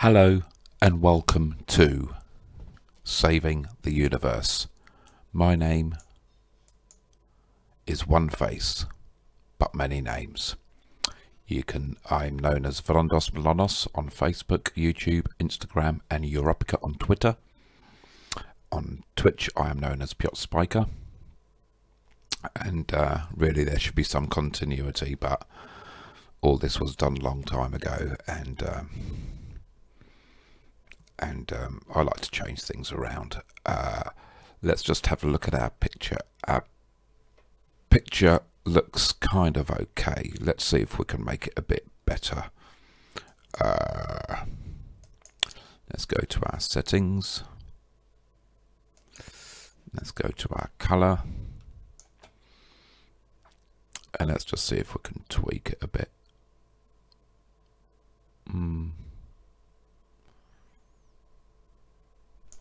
Hello and welcome to Saving the Universe. My name is One Face, but many names. I'm known as Weirdos Millonos on Facebook, YouTube, Instagram and Europica on Twitter. On Twitch I am known as Piotr Spiker. And really there should be some continuity, but all this was done a long time ago, and I like to change things around. Let's just have a look at our picture. Our picture looks kind of okay. Let's see if we can make it a bit better. Let's go to our settings. Let's go to our color. And let's just see if we can tweak it a bit.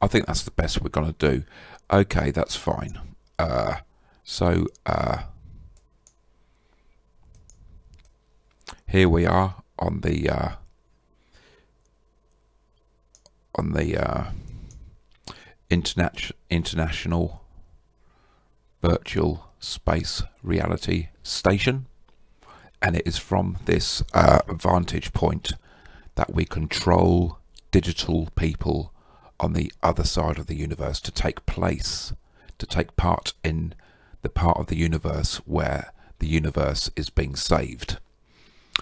I think that's the best we're going to do. Okay, that's fine. Here we are on the International Virtual Space Reality Station, and it is from this vantage point that we control digital people on the other side of the universe to take part in the part of the universe where the universe is being saved.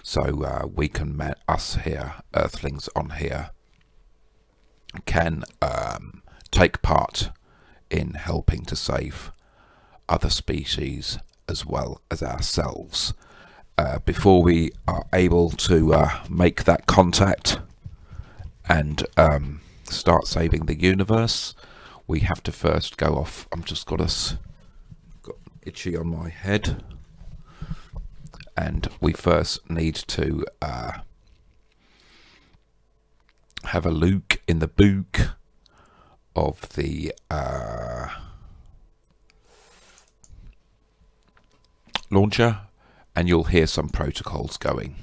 So we can, us here, Earthlings on here, can take part in helping to save other species as well as ourselves. Before we are able to make that contact and start saving the universe, we have to first go off. I'm just got itchy on my head, and we first need to have a look in the book of the launcher, and you'll hear some protocols going.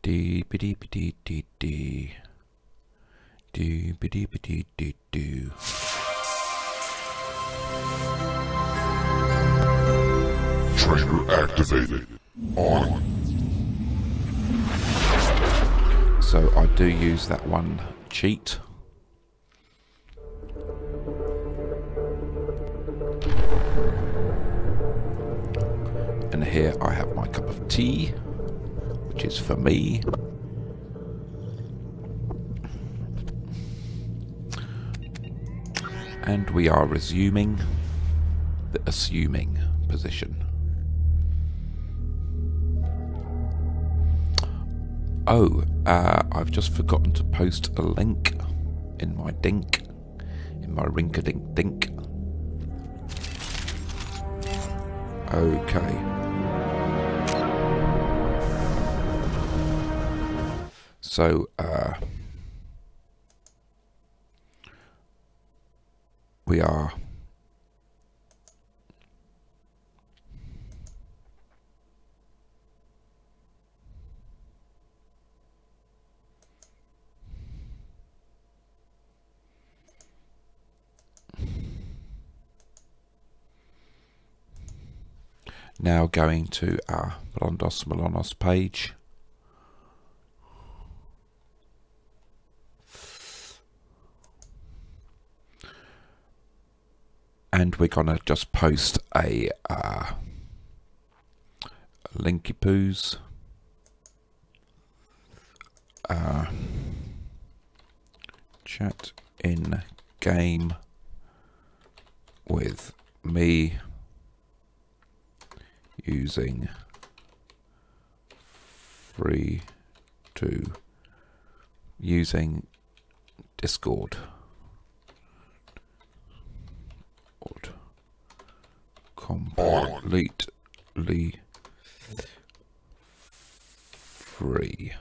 Dee ba dee ba dee dee dee. Dee ba dee ba dee dee doo. Trainer activated. On. So I do use that one cheat. And here I have my cup of tea, which is for me. And we are resuming the assuming position. Oh, I've just forgotten to post a link in my rink-a-dink-dink. Okay. So, we are now going to our Weirdos Millonos page. And we're gonna just post a linky poos chat in game with me using using Discord. Completely free.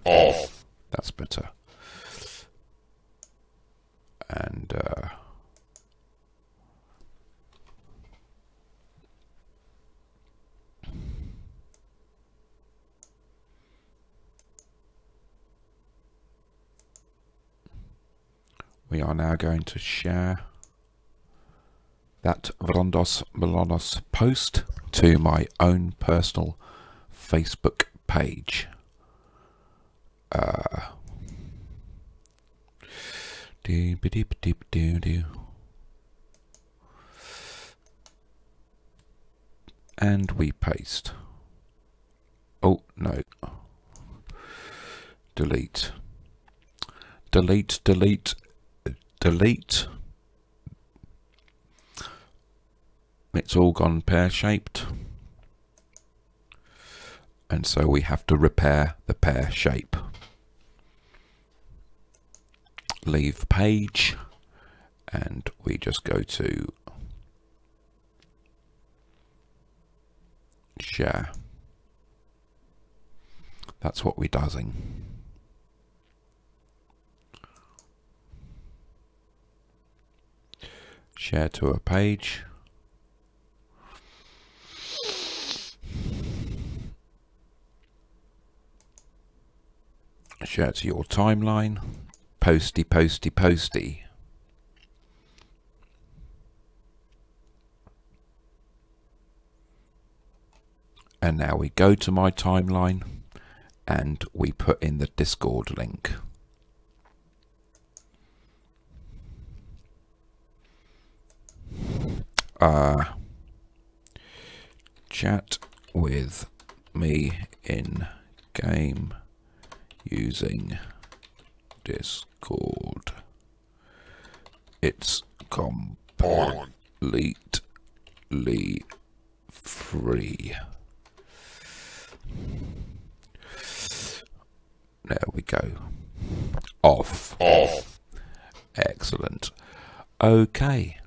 Off. That's better. And we are now going to share that Weirdos Worlds post to my own personal Facebook page. And we paste. Oh no. Delete. Delete, delete, delete. It's all gone pear-shaped. And so we have to repair the pear shape. Leave page. And we just go to share. That's what we're doing. Share to a page. Share to your timeline. Posty, posty, posty. And now we go to my timeline and we put in the Discord link. Chat with me in game using Discord. It's completely free. There we go. Off. Off. Excellent. Okay.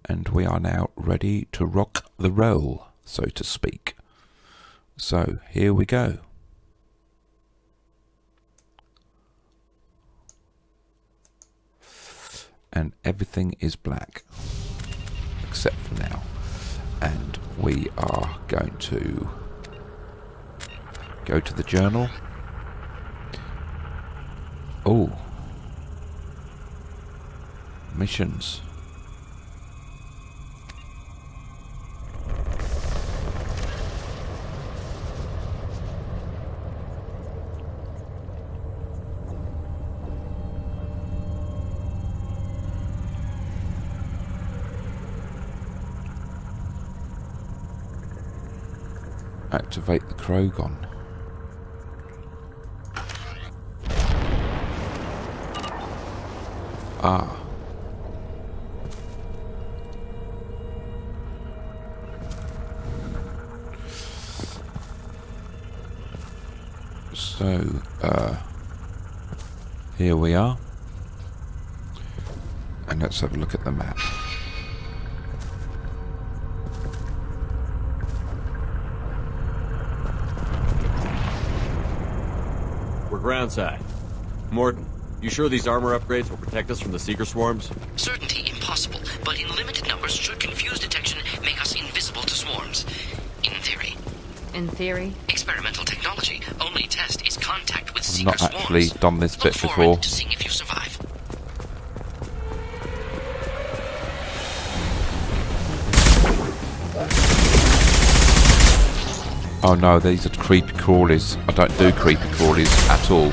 And we are now ready to rock the roll, so to speak. So, here we go. And everything is black, except for now. And we are going to go to the journal. Oh. Missions. Activate the Krogon. Ah. So, here we are. And let's have a look at the map. Groundside. Morton, you sure these armor upgrades will protect us from the seeker swarms? Certainty impossible, but in limited numbers should confuse detection make us invisible to swarms. In theory. In theory? Experimental technology. Only test is contact with I've seeker not swarms. actually done this bit Look before. forward to seeing if you survive. Oh no, these are creepy crawlies. I don't do creepy crawlies at all.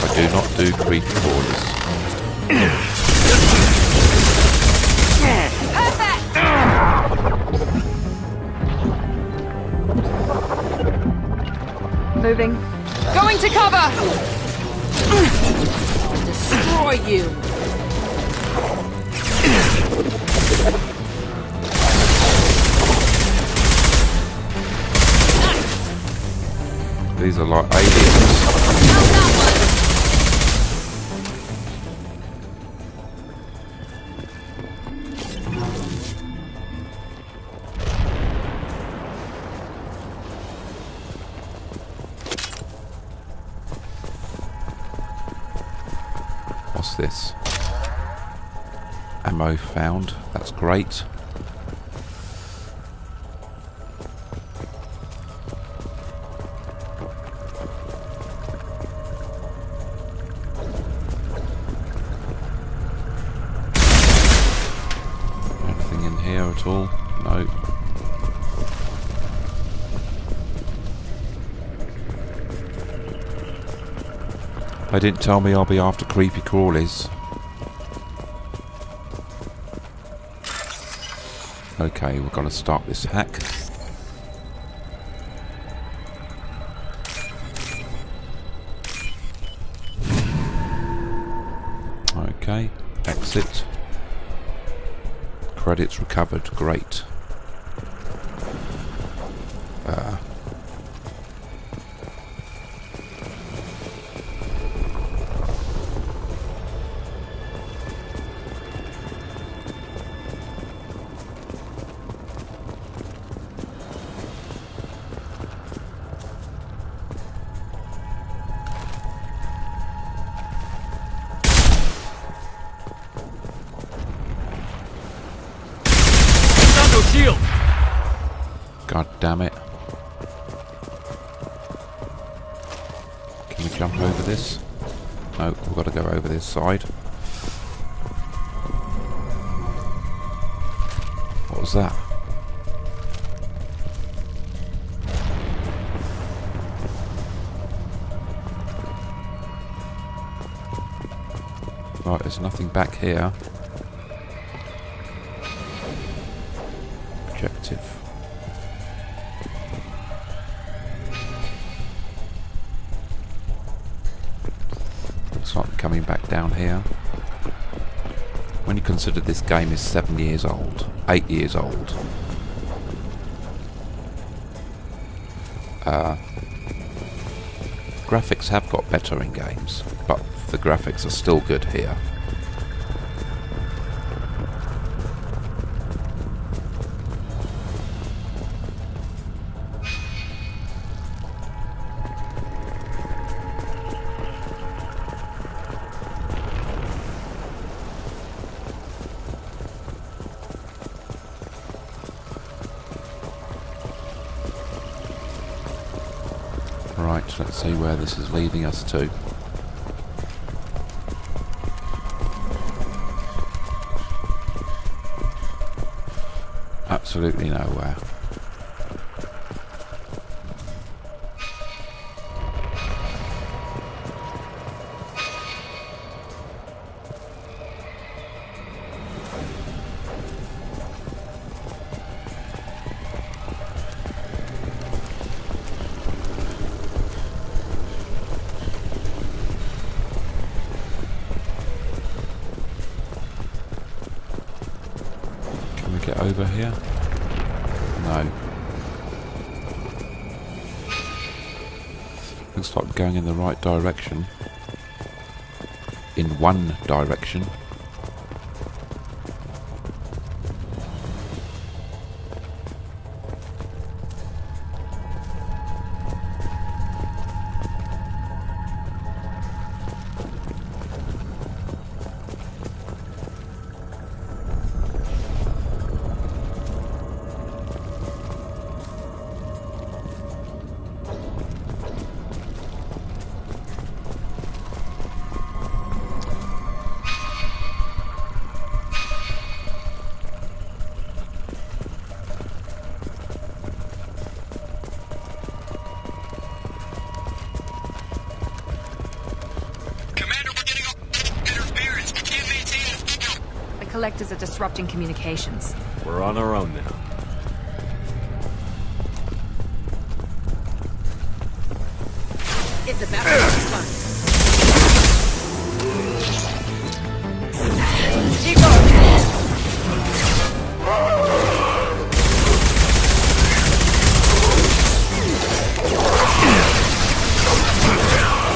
I do not do creepy crawlies. Moving. Going to cover! Destroy you! These are like aliens. What's this? Ammo found. That's great. Anything in here at all? No. They didn't tell me I'll be after creepy crawlies. Okay, we're going to start this hack. Okay, exit. Credits recovered, great. Shield! God damn it. Can we jump over this? No, we've got to go over this side. What was that? Right, there's nothing back here. Objective. Looks like I'm coming back down here. When you consider this game is 7 years old, 8 years old. Graphics have got better in games, but the graphics are still good here. Right, let's see where this is leading us to. Absolutely nowhere. Get over here? No. Looks like we're going in the right direction. In one direction. Collectors are disrupting communications. We're on our own now. It's about to be fun.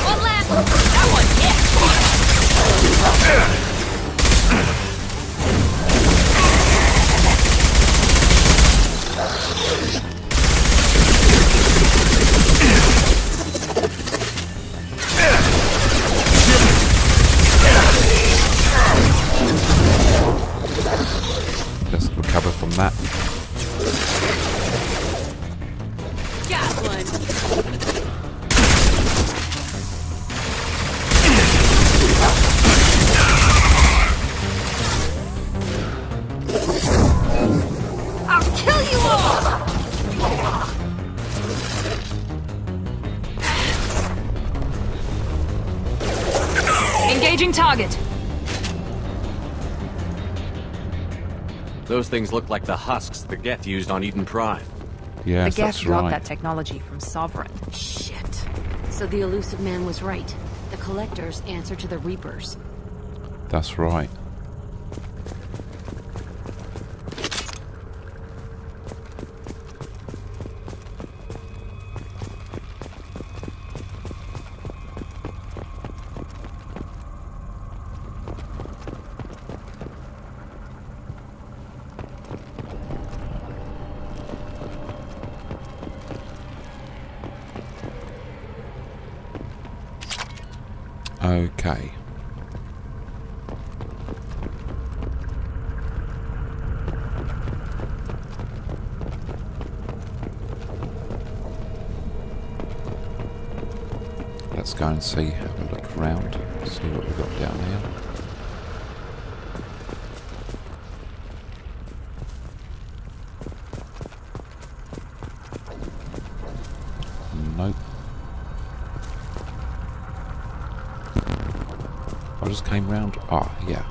One last. That one hit. Engaging target. Those things look like the husks the Geth used on Eden Prime. Yes, The that's Geth got right. that technology from Sovereign. Shit. So the elusive man was right. The Collectors answer to the Reapers. That's right. Okay. Let's go and see, have a look around, see what we've got down here. Nope. I just came round. Ah, yeah.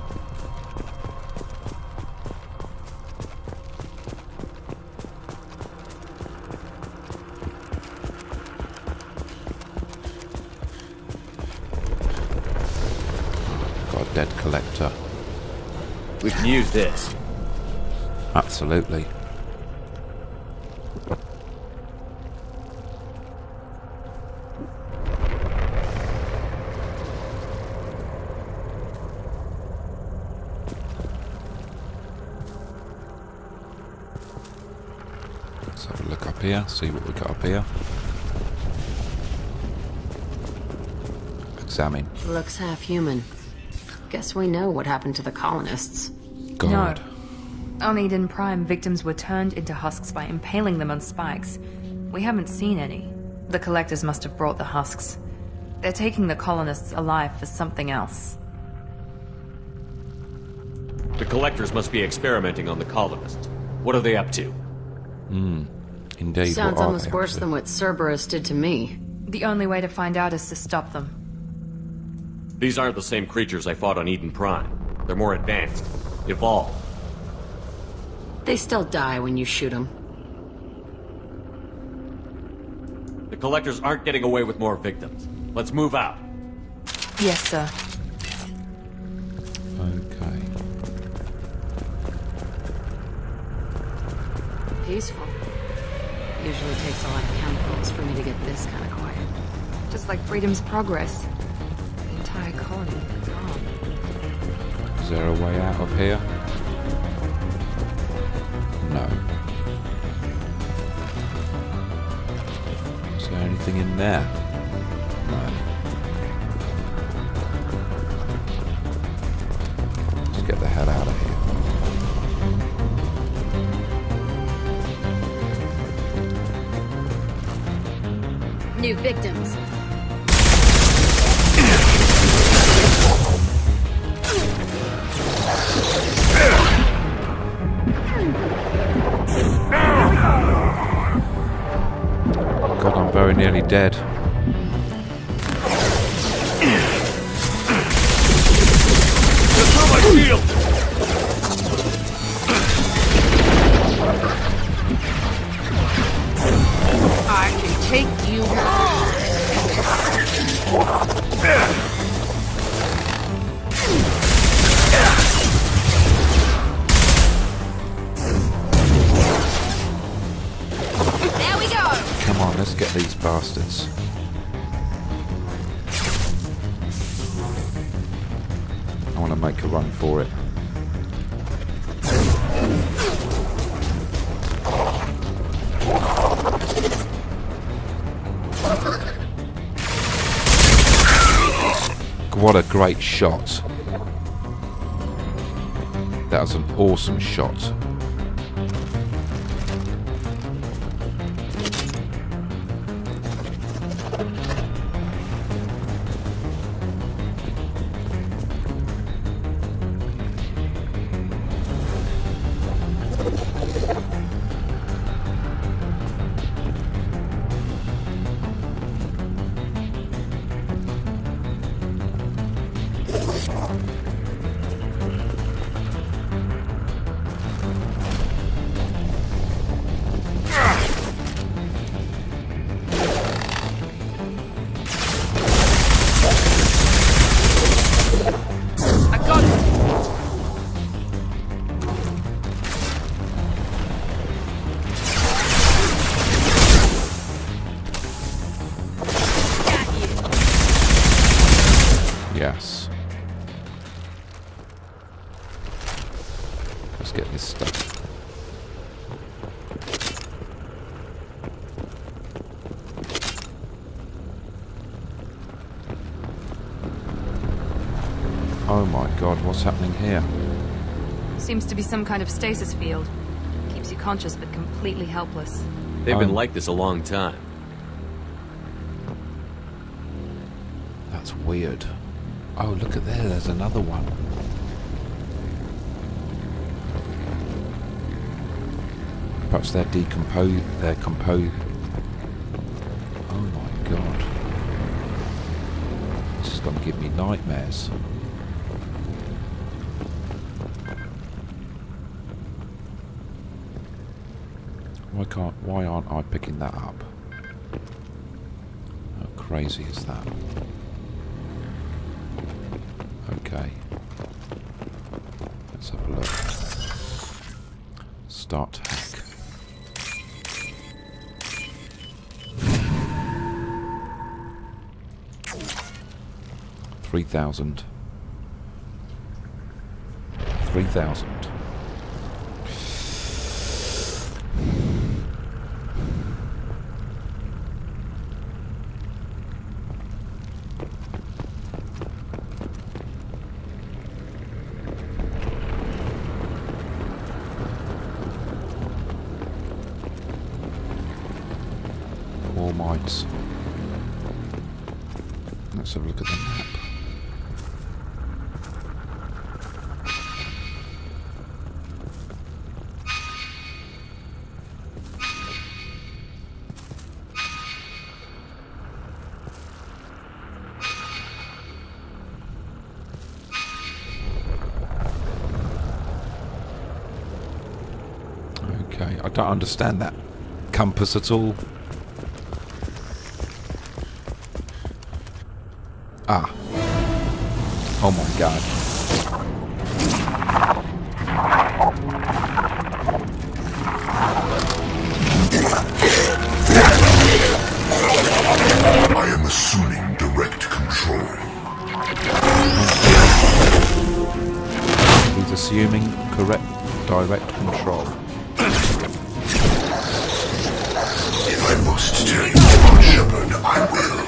Got a dead collector. We can use this. Absolutely. Let's have a look up here, see what we got up here. Examine. Looks half human. Guess we know what happened to the colonists. God. No. On Eden Prime, victims were turned into husks by impaling them on spikes. We haven't seen any. The Collectors must have brought the husks. They're taking the colonists alive for something else. The Collectors must be experimenting on the colonists. What are they up to? Indeed. Sounds what are almost they worse up to? than what Cerberus did to me. The only way to find out is to stop them. These aren't the same creatures I fought on Eden Prime. They're more advanced. Evolved. They still die when you shoot them. The Collectors aren't getting away with more victims. Let's move out. Yes, sir. Okay. Peaceful. Usually takes a lot of chemicals for me to get this kind of quiet. Just like Freedom's Progress. The entire colony gone. Is there a way out of here? No. Is there anything in there? No. Let's get the hell out of here. New victims. God, I'm very nearly dead. I can take you on. There we go. Come on, let's get these bastards. I want to make a run for it. What a great shot. That was an awesome shot. Let's get this stuff. Oh my god, what's happening here? Seems to be some kind of stasis field. Keeps you conscious but completely helpless. They've been like this a long time. That's weird. Oh, look at there, there's another one. Perhaps they're composed. Oh my god. This is going to give me nightmares. Why aren't I picking that up? How crazy is that? Okay. Let's have a look. Start hack. $3,000. More mites. Let's have a look at the map. Okay, I don't understand that compass at all. Ah. Oh my god. I am assuming direct control. He's assuming direct control. If I must tell you about Shepard, I will.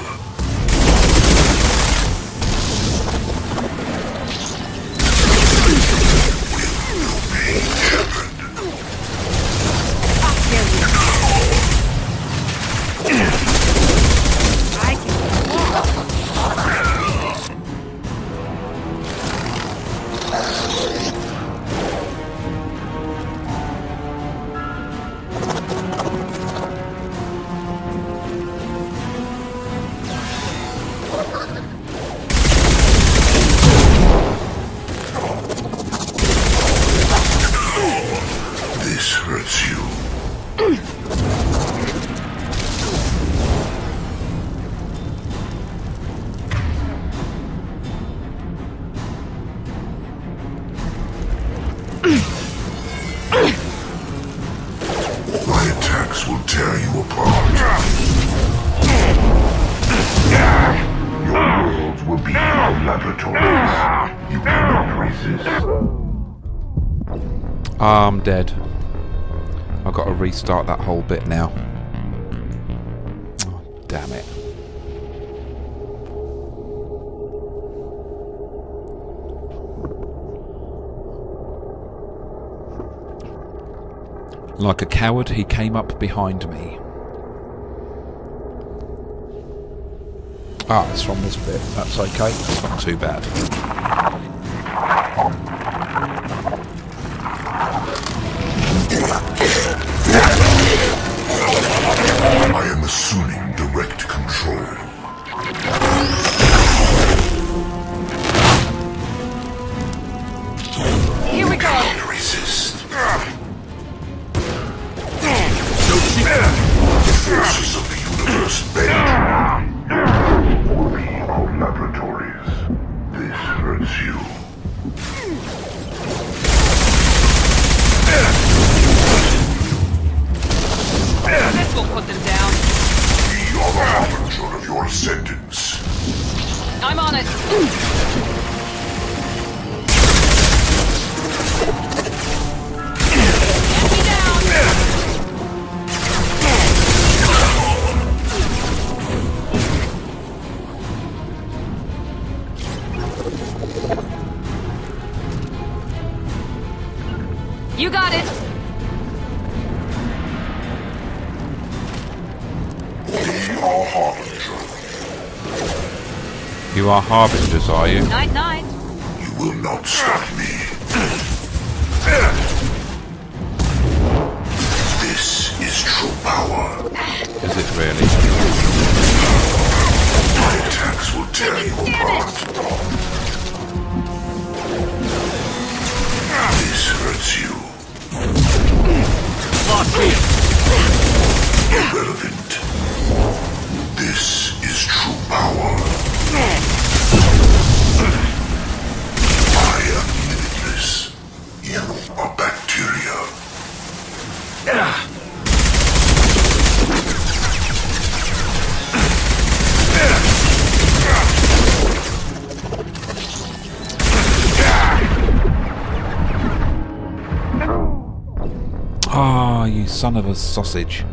This hurts you. My attacks will tear you apart. Your worlds will be our laboratories. You cannot resist. I'm dead. I've got to restart that whole bit now. Oh, damn it. Like a coward, he came up behind me. Ah, it's from this bit. That's okay. That's not too bad. I am assuming direct control. Here we go. Resist. The forces of the universe bend. Will be our laboratories. This hurts you. You got it! We are Harbinger. You are Harbingers, are you? Night-night. You will not stop me. This is true power. Is it really? My attacks will tear you apart. This hurts you. Lost me. Irrelevant. This is true power. I am limitless. You are bacteria. Ah, you son of a sausage.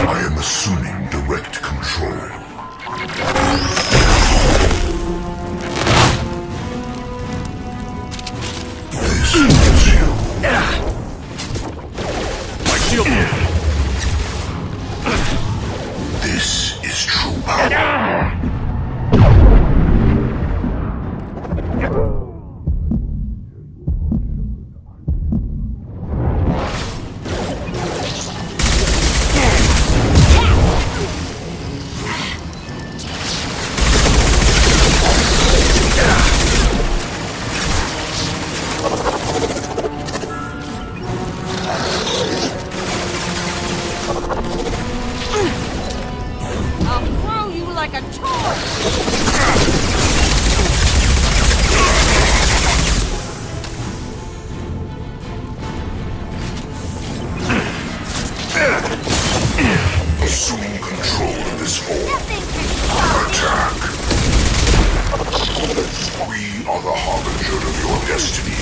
I am assuming direct control. This is you. My shield. This is true power. I'll throw you like a toy! Assuming control of this form. Attack. We are the harbinger of your destiny.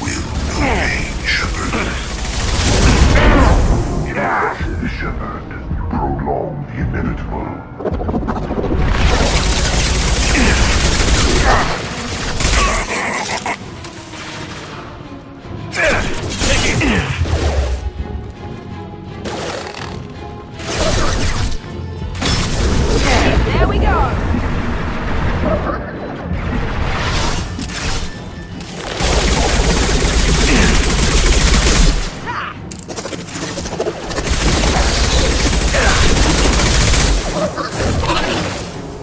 Will no pain, Shepard. Shepard, prolong the inevitable. There we go!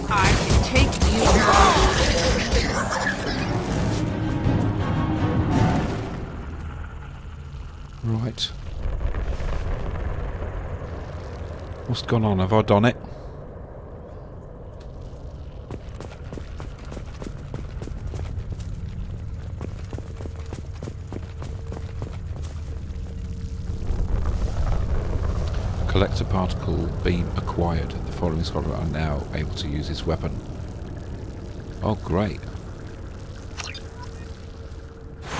I can take you on. Right. What's gone on? Have I done it? Collector particle beam acquired. The following scholar are now able to use his weapon. Oh, great.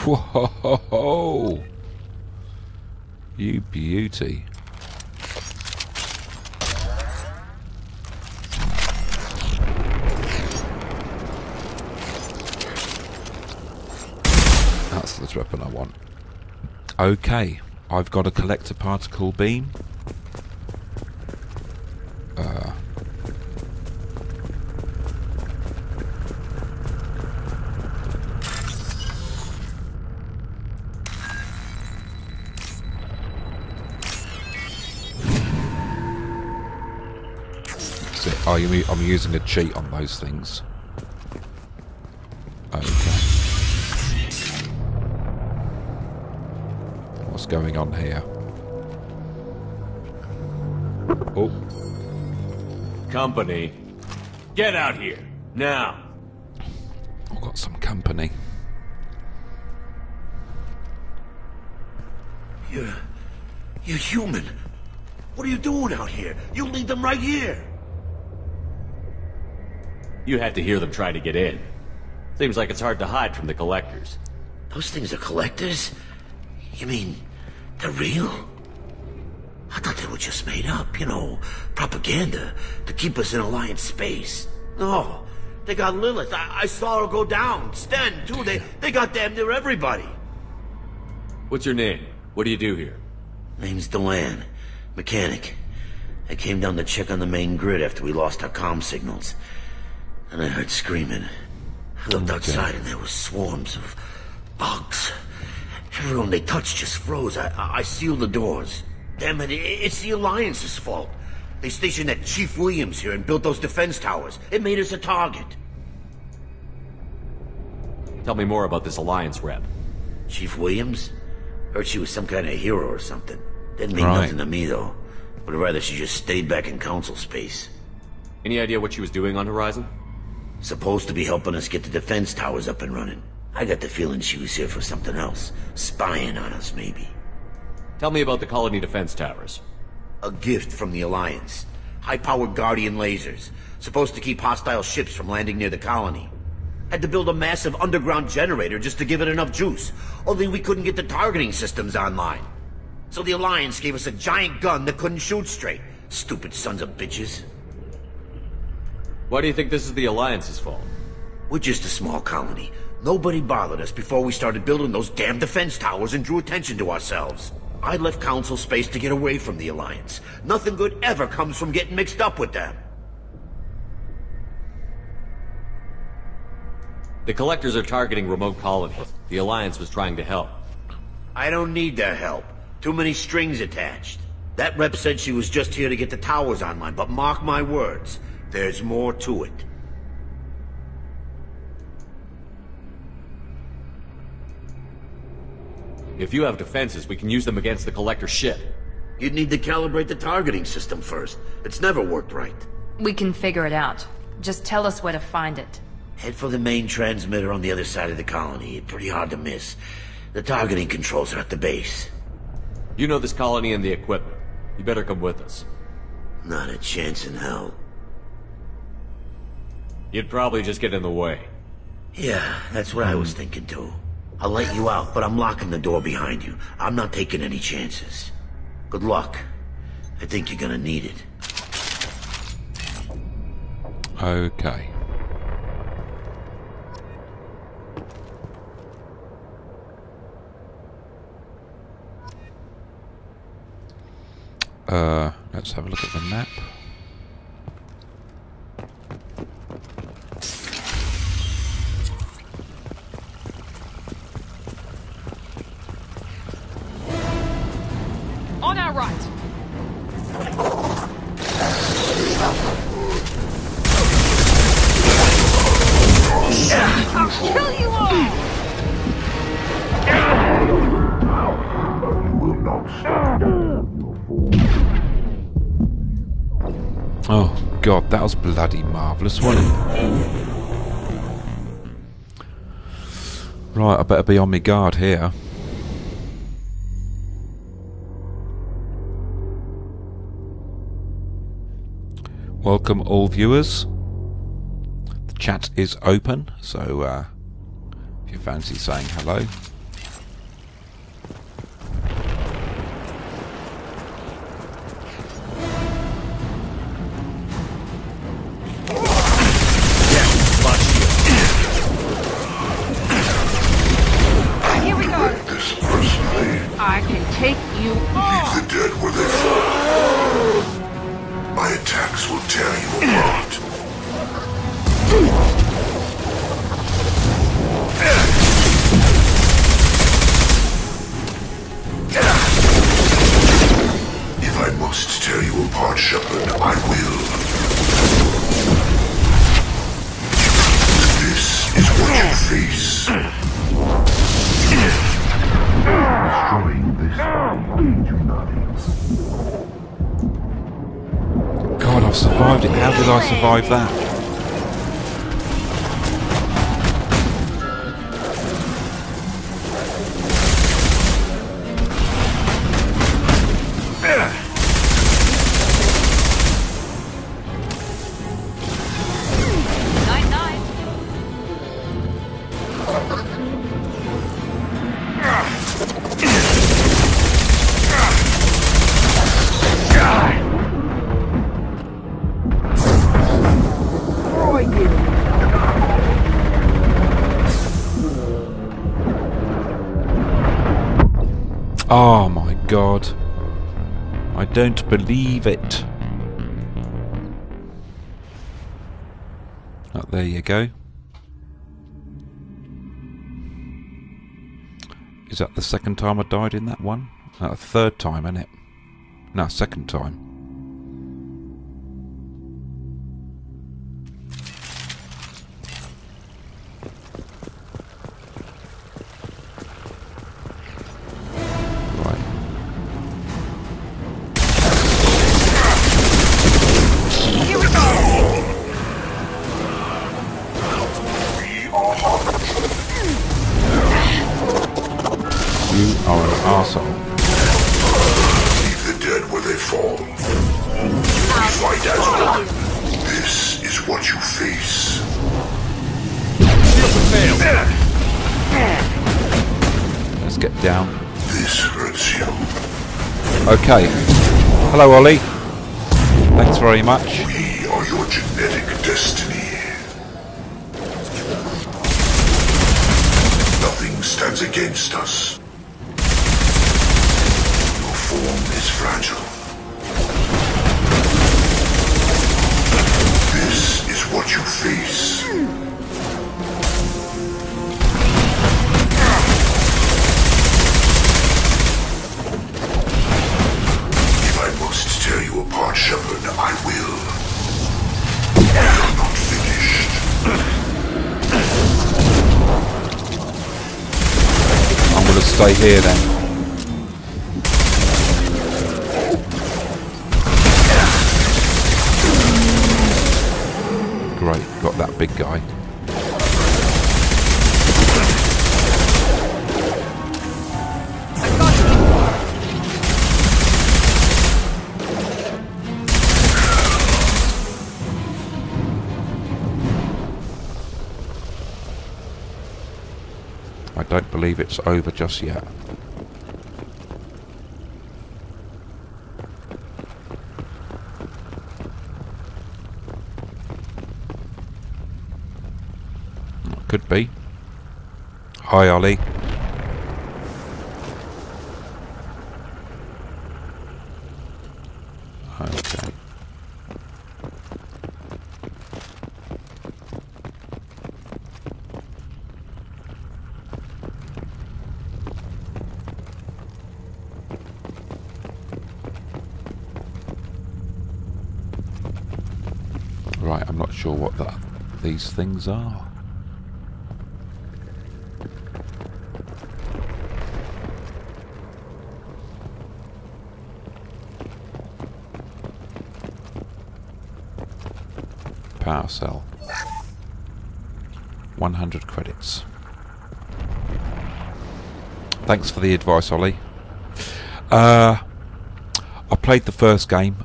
Whoa! You beauty. That's the weapon I want. Okay, I've got a collector particle beam. Oh, I'm using a cheat on those things. Okay. What's going on here? Oh. Company. Get out here. Now. I've got some company. You're human. What are you doing out here? You leave them right here. You had to hear them try to get in. Seems like it's hard to hide from the collectors. Those things are collectors? You mean, they're real? I thought they were just made up, you know, propaganda to keep us in Alliance space. No, they got Lilith. I saw her go down. Sten, too. They got damn near everybody. What's your name? What do you do here? Name's Delan. Mechanic. I came down to check on the main grid after we lost our comm signals. And I heard screaming. I looked outside and there were swarms of bugs. Everyone they touched just froze. I sealed the doors. Damn it, it's the Alliance's fault. They stationed that Chief Williams here and built those defense towers. It made us a target. Tell me more about this Alliance rep. Chief Williams? Heard she was some kind of hero or something. Didn't mean Right. nothing to me, though. Would rather she just stayed back in Council space. Any idea what she was doing on Horizon? Supposed to be helping us get the defense towers up and running. I got the feeling she was here for something else. Spying on us, maybe. Tell me about the colony defense towers. A gift from the Alliance. High-powered Guardian lasers. Supposed to keep hostile ships from landing near the colony. Had to build a massive underground generator just to give it enough juice. Only we couldn't get the targeting systems online. So the Alliance gave us a giant gun that couldn't shoot straight. Stupid sons of bitches. Why do you think this is the Alliance's fault? We're just a small colony. Nobody bothered us before we started building those damn defense towers and drew attention to ourselves. I left Council space to get away from the Alliance. Nothing good ever comes from getting mixed up with them. The collectors are targeting remote colonies. The Alliance was trying to help. I don't need their help. Too many strings attached. That rep said she was just here to get the towers online, but mark my words, there's more to it. If you have defenses, we can use them against the collector ship. You'd need to calibrate the targeting system first. It's never worked right. We can figure it out. Just tell us where to find it. Head for the main transmitter on the other side of the colony. Pretty hard to miss. The targeting controls are at the base. You know this colony and the equipment. You better come with us. Not a chance in hell. You'd probably just get in the way. Yeah, that's what I was thinking too. I'll let you out, but I'm locking the door behind you. I'm not taking any chances. Good luck. I think you're gonna need it. Okay. Let's have a look at the map. On our right. I'll kill you all! You will not stop. Oh god, that was bloody marvellous, wasn't it? Right, I better be on my guard here. Welcome all viewers. The chat is open, so if you fancy saying hello. Here we go. This personally. I can take you Leave the dead where they fall. My attacks will tear you apart. If I must tear you apart, Shepard, I will. This is what you face. Destroying this body means you nothing. God, I've survived it. How did I survive that? Oh my god. I don't believe it. Oh, there you go. Is that the second time I died in that one? Third time, isn't it? No, second time. You are an arsehole. Leave the dead where they fall. We fight as one. This is what you face. Let's get down. This hurts you. Okay. Hello, Ollie. Thanks very much. We are your genetic destiny. Nothing stands against us. Your form is fragile. This is what you face. If I must tear you apart, Shepard, I will. We are not finished. I'm going to stay here then. Great, got that big guy. I don't believe it's over just yet. Could be. Hi, Ollie. Okay. Right, I'm not sure what these things are. Power cell. 100 credits. Thanks for the advice, Ollie. I played the first game.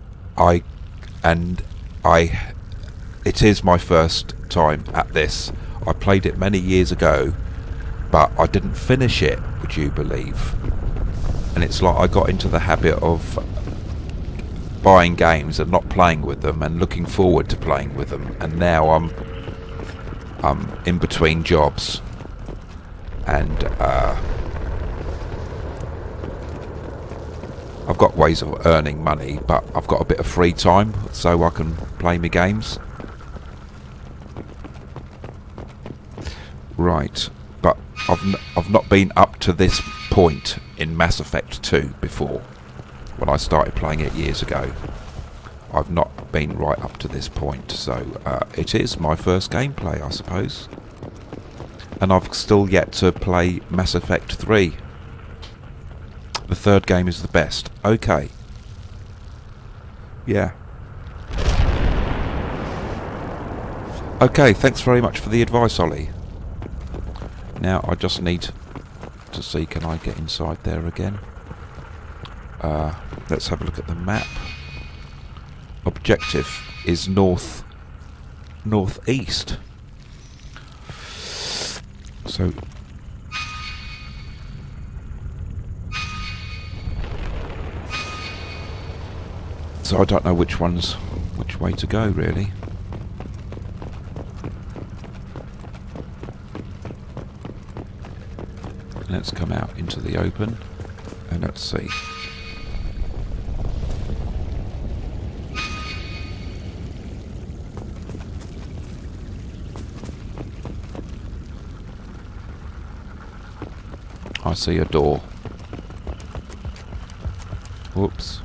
It is my first time at this. I played it many years ago, but I didn't finish it, would you believe? And it's like I got into the habit of buying games and not playing with them and looking forward to playing with them, and now I'm in between jobs and I've got ways of earning money, but I've got a bit of free time so I can play my games. Right, but I've not been up to this point in Mass Effect 2 before. When I started playing it years ago, I've not been right up to this point, so it is my first gameplay, I suppose. And I've still yet to play Mass Effect 3. The third game is the best. Okay. Yeah. Okay, thanks very much for the advice, Ollie. Now I just need to see, can I get inside there again? Let's have a look at the map. Objective is northeast. So I don't know which way to go, really. Let's come out into the open And let's see. I see a door. Whoops.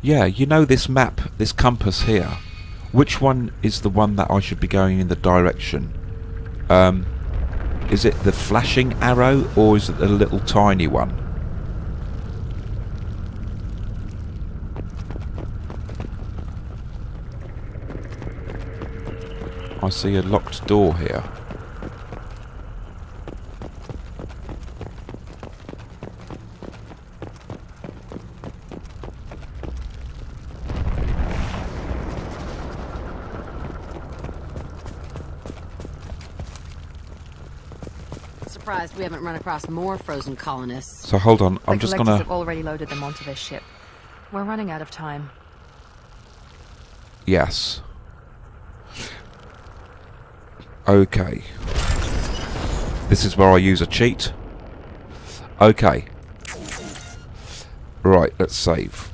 Yeah, you know this map, this compass here. Which one is the one that I should be going in the direction? Is it the flashing arrow or is it the little tiny one? I see a locked door here. Surprised we haven't run across more frozen colonists. So hold on, I'm The just collectors gonna... have already loaded them onto their ship. We're running out of time. Yes. Okay. This is where I use a cheat. Okay. Right, let's save.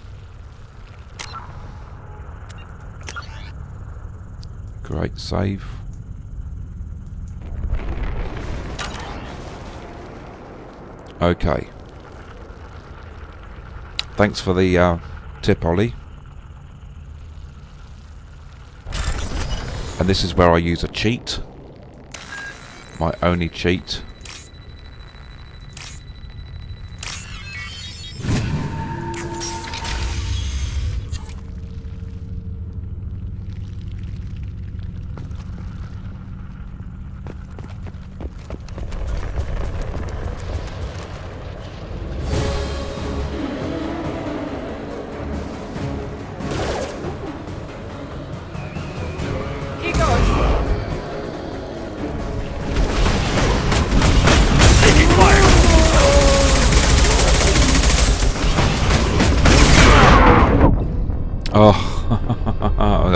Great, save. Okay. Thanks for the tip, Ollie. And this is where I use a cheat. My only cheat.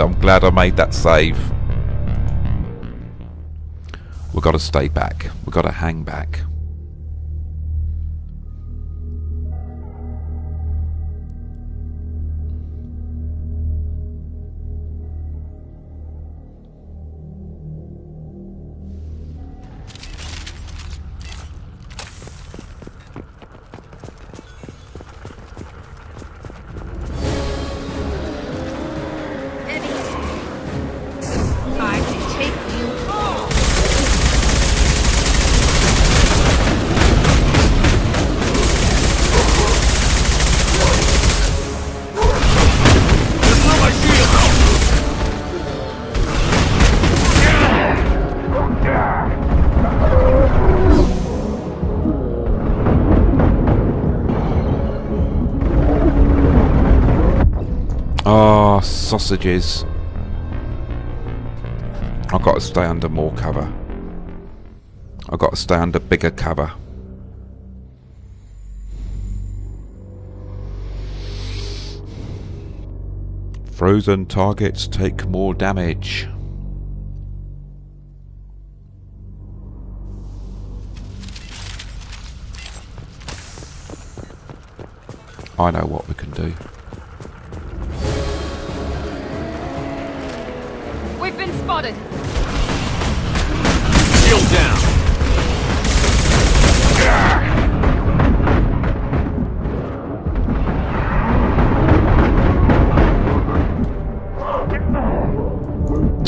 I'm glad I made that save. We've got to stay back. We've got to hang back. Oh, sausages. I've got to stay under more cover. I've got to stay under bigger cover. Frozen targets take more damage. I know what we can do. We've been spotted. Shield down.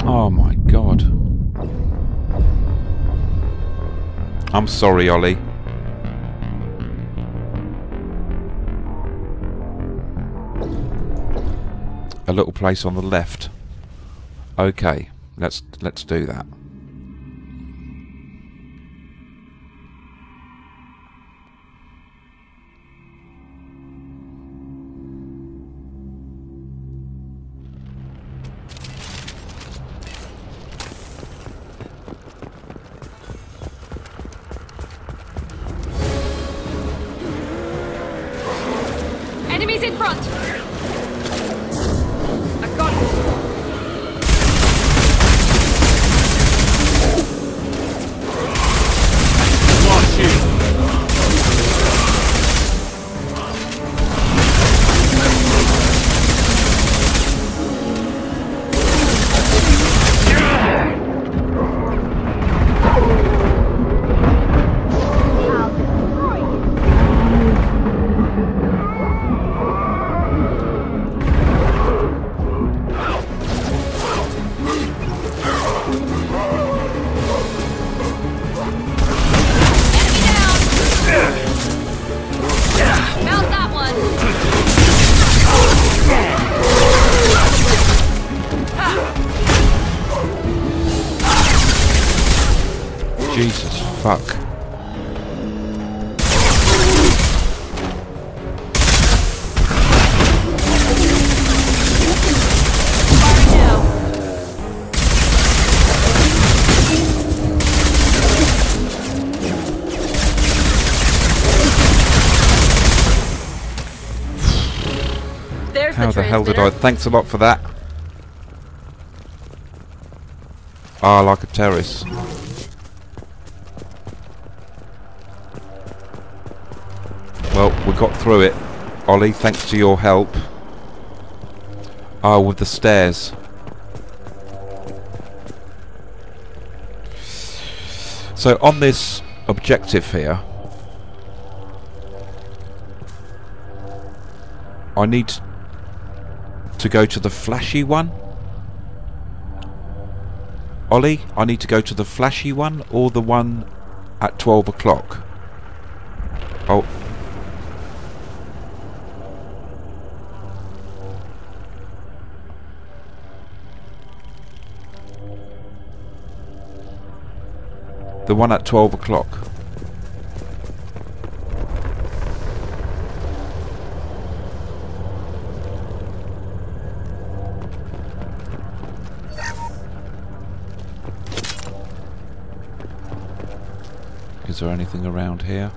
Oh my god. I'm sorry, Ollie. A little place on the left. Okay, let's do that. Enemies in front! I got it! Launch shield. Fuck. How the hell did I... Thanks a lot for that. Ah, like a terrorist. Well, we got through it, Ollie, thanks to your help. Ah, with the stairs. So on this objective here, I need to go to the flashy one. Ollie, I need to go to the flashy one or the one at 12 o'clock. Oh. The one at 12 o'clock. Is there anything around here?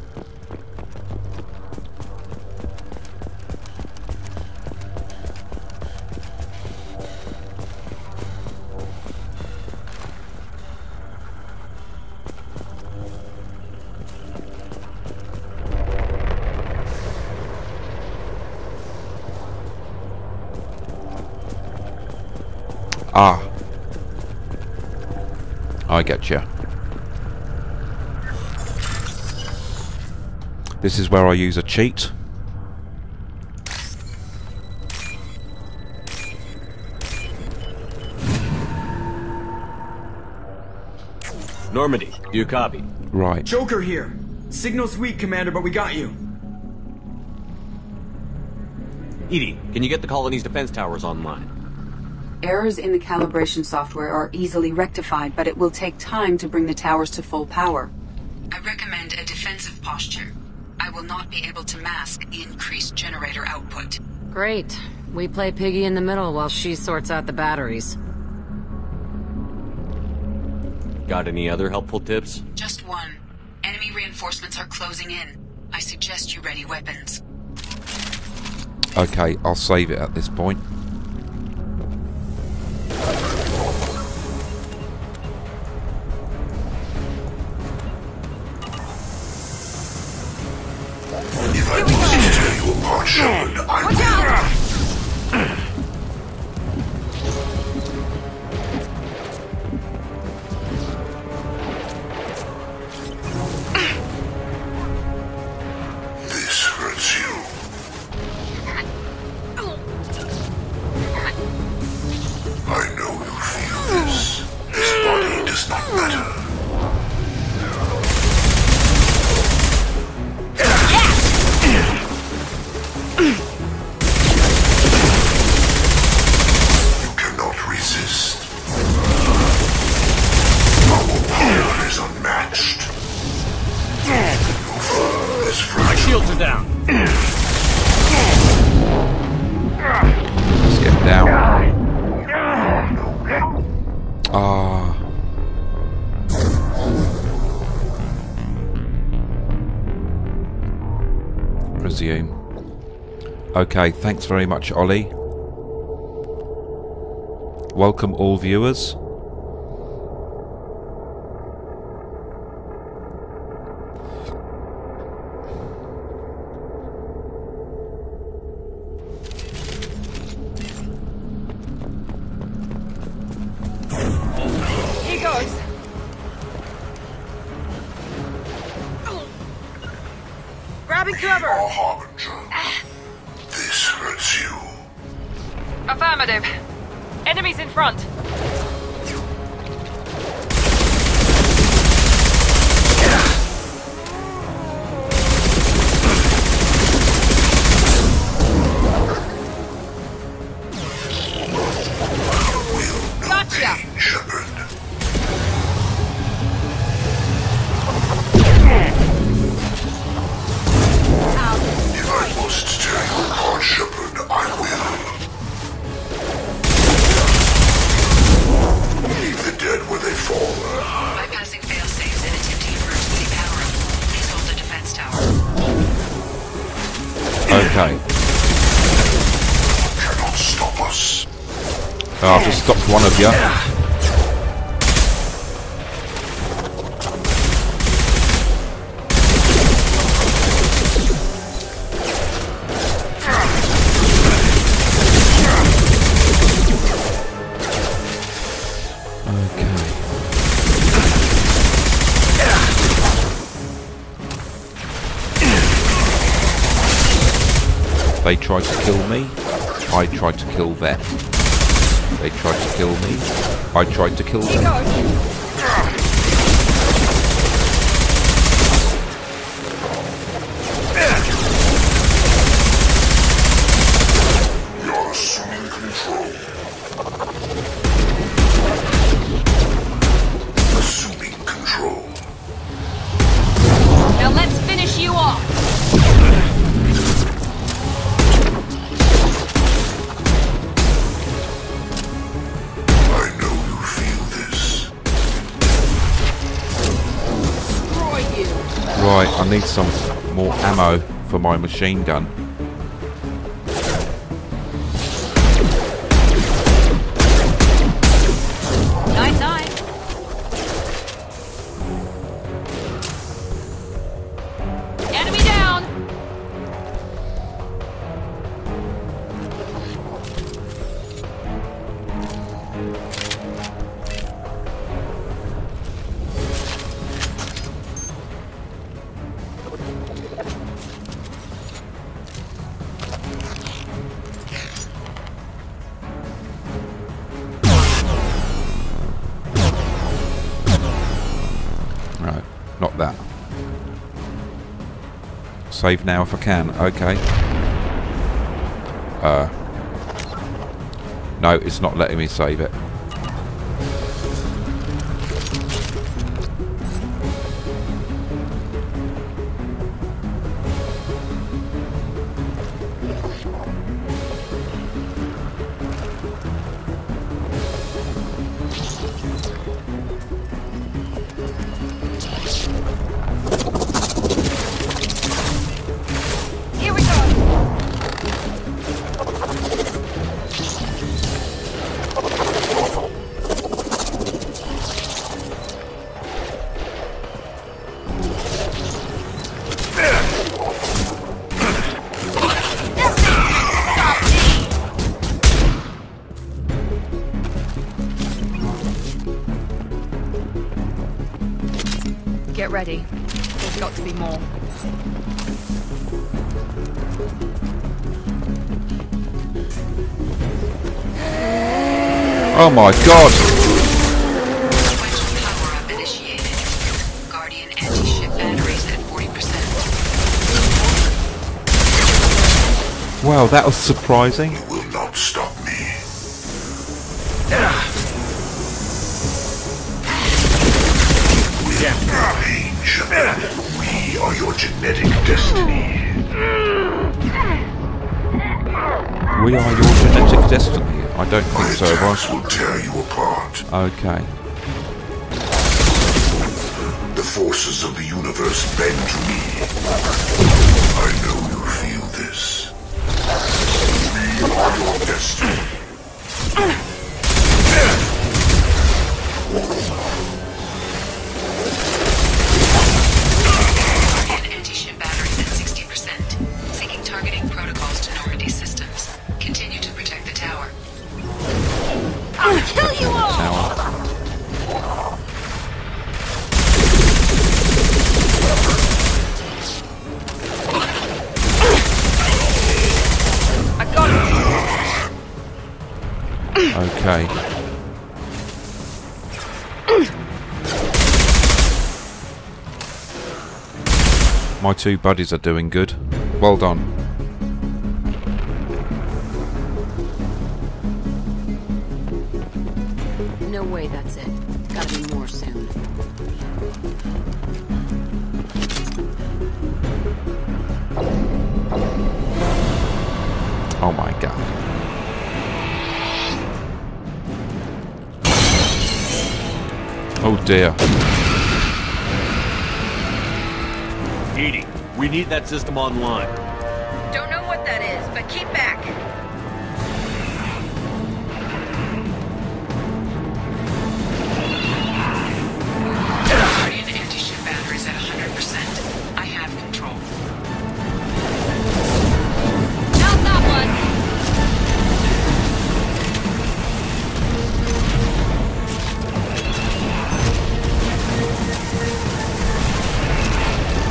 Ah, I get you. This is where I use a cheat. Normandy, do you copy? Right. Joker here. Signal's weak, Commander, but we got you. Edie, can you get the colony's defense towers online? Errors in the calibration software are easily rectified, but it will take time to bring the towers to full power. I recommend a defensive posture. I will not be able to mask the increased generator output. Great. We play Piggy in the middle while she sorts out the batteries. Got any other helpful tips? Just one. Enemy reinforcements are closing in. I suggest you ready weapons. Okay, I'll save it at this point. If I must tear you apart, Shepard, I will. This hurts you. I know you feel this. This body does not matter. You cannot resist. Our power is unmatched. Your foe is fragile. My shields are down. Let's get down. Ah. Resume. Okay, thanks very much, Ollie. Welcome all viewers. Here goes. Grabbing cover. Our harbinger. This hurts you. Affirmative. Enemies in front. Will no Gotcha. pain, Shepard. Okay. Cannot stop us. Oh, I've just stopped one of you. They tried to kill me, I tried to kill them. They tried to kill me, I tried to kill them. You're assuming control. Assuming control. Now let's finish you off! Right, I need some more ammo for my machine gun. Night night. Enemy down. Not that. Save now if I can. Okay. No, it's not letting me save it. Get ready. There's got to be more. Oh my god! Power-up initiated. Guardian anti-ship batteries at 40%. Wow, that was surprising. You will not stop me. Age. We are your genetic destiny. We are your genetic destiny. I don't think so, Attacks will tear you apart. Okay. The forces of the universe bend to me. I know you feel this. We are your destiny. Anti-ship batteries at 60%. Seeking targeting protocols to Normandy systems. Continue to protect the tower. I'll kill you all! I got it! Okay. My two buddies are doing good. Well done. No way that's it. Gotta be more soon. Oh my god. Oh dear. Edie, we need that system online. Don't know what what that is, but keep back. Guardian anti-ship batteries at 100%. I have control. Not that one!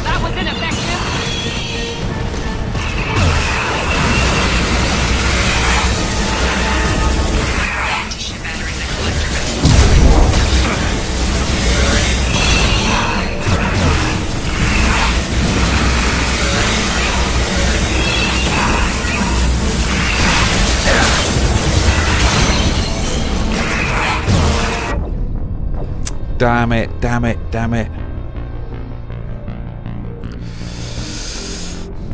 That was ineffective! Anti-ship batteries at collector vessel. Damn it, damn it, damn it.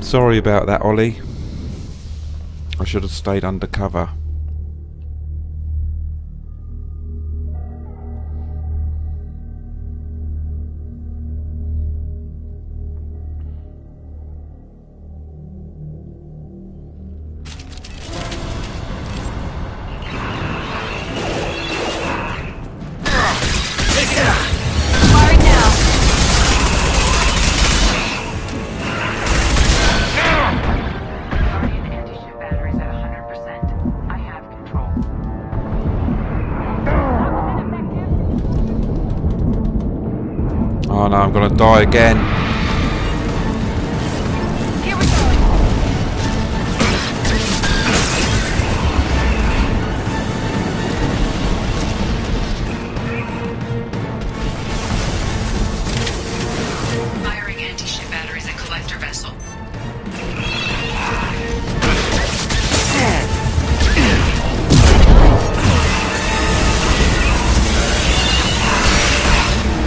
Sorry about that, Ollie. I should have stayed undercover. Firing now. Guardian anti-ship batteries at 100%. I have control. Oh no, I'm gonna die again. Here we go. Firing anti-ship batteries at collector vessel.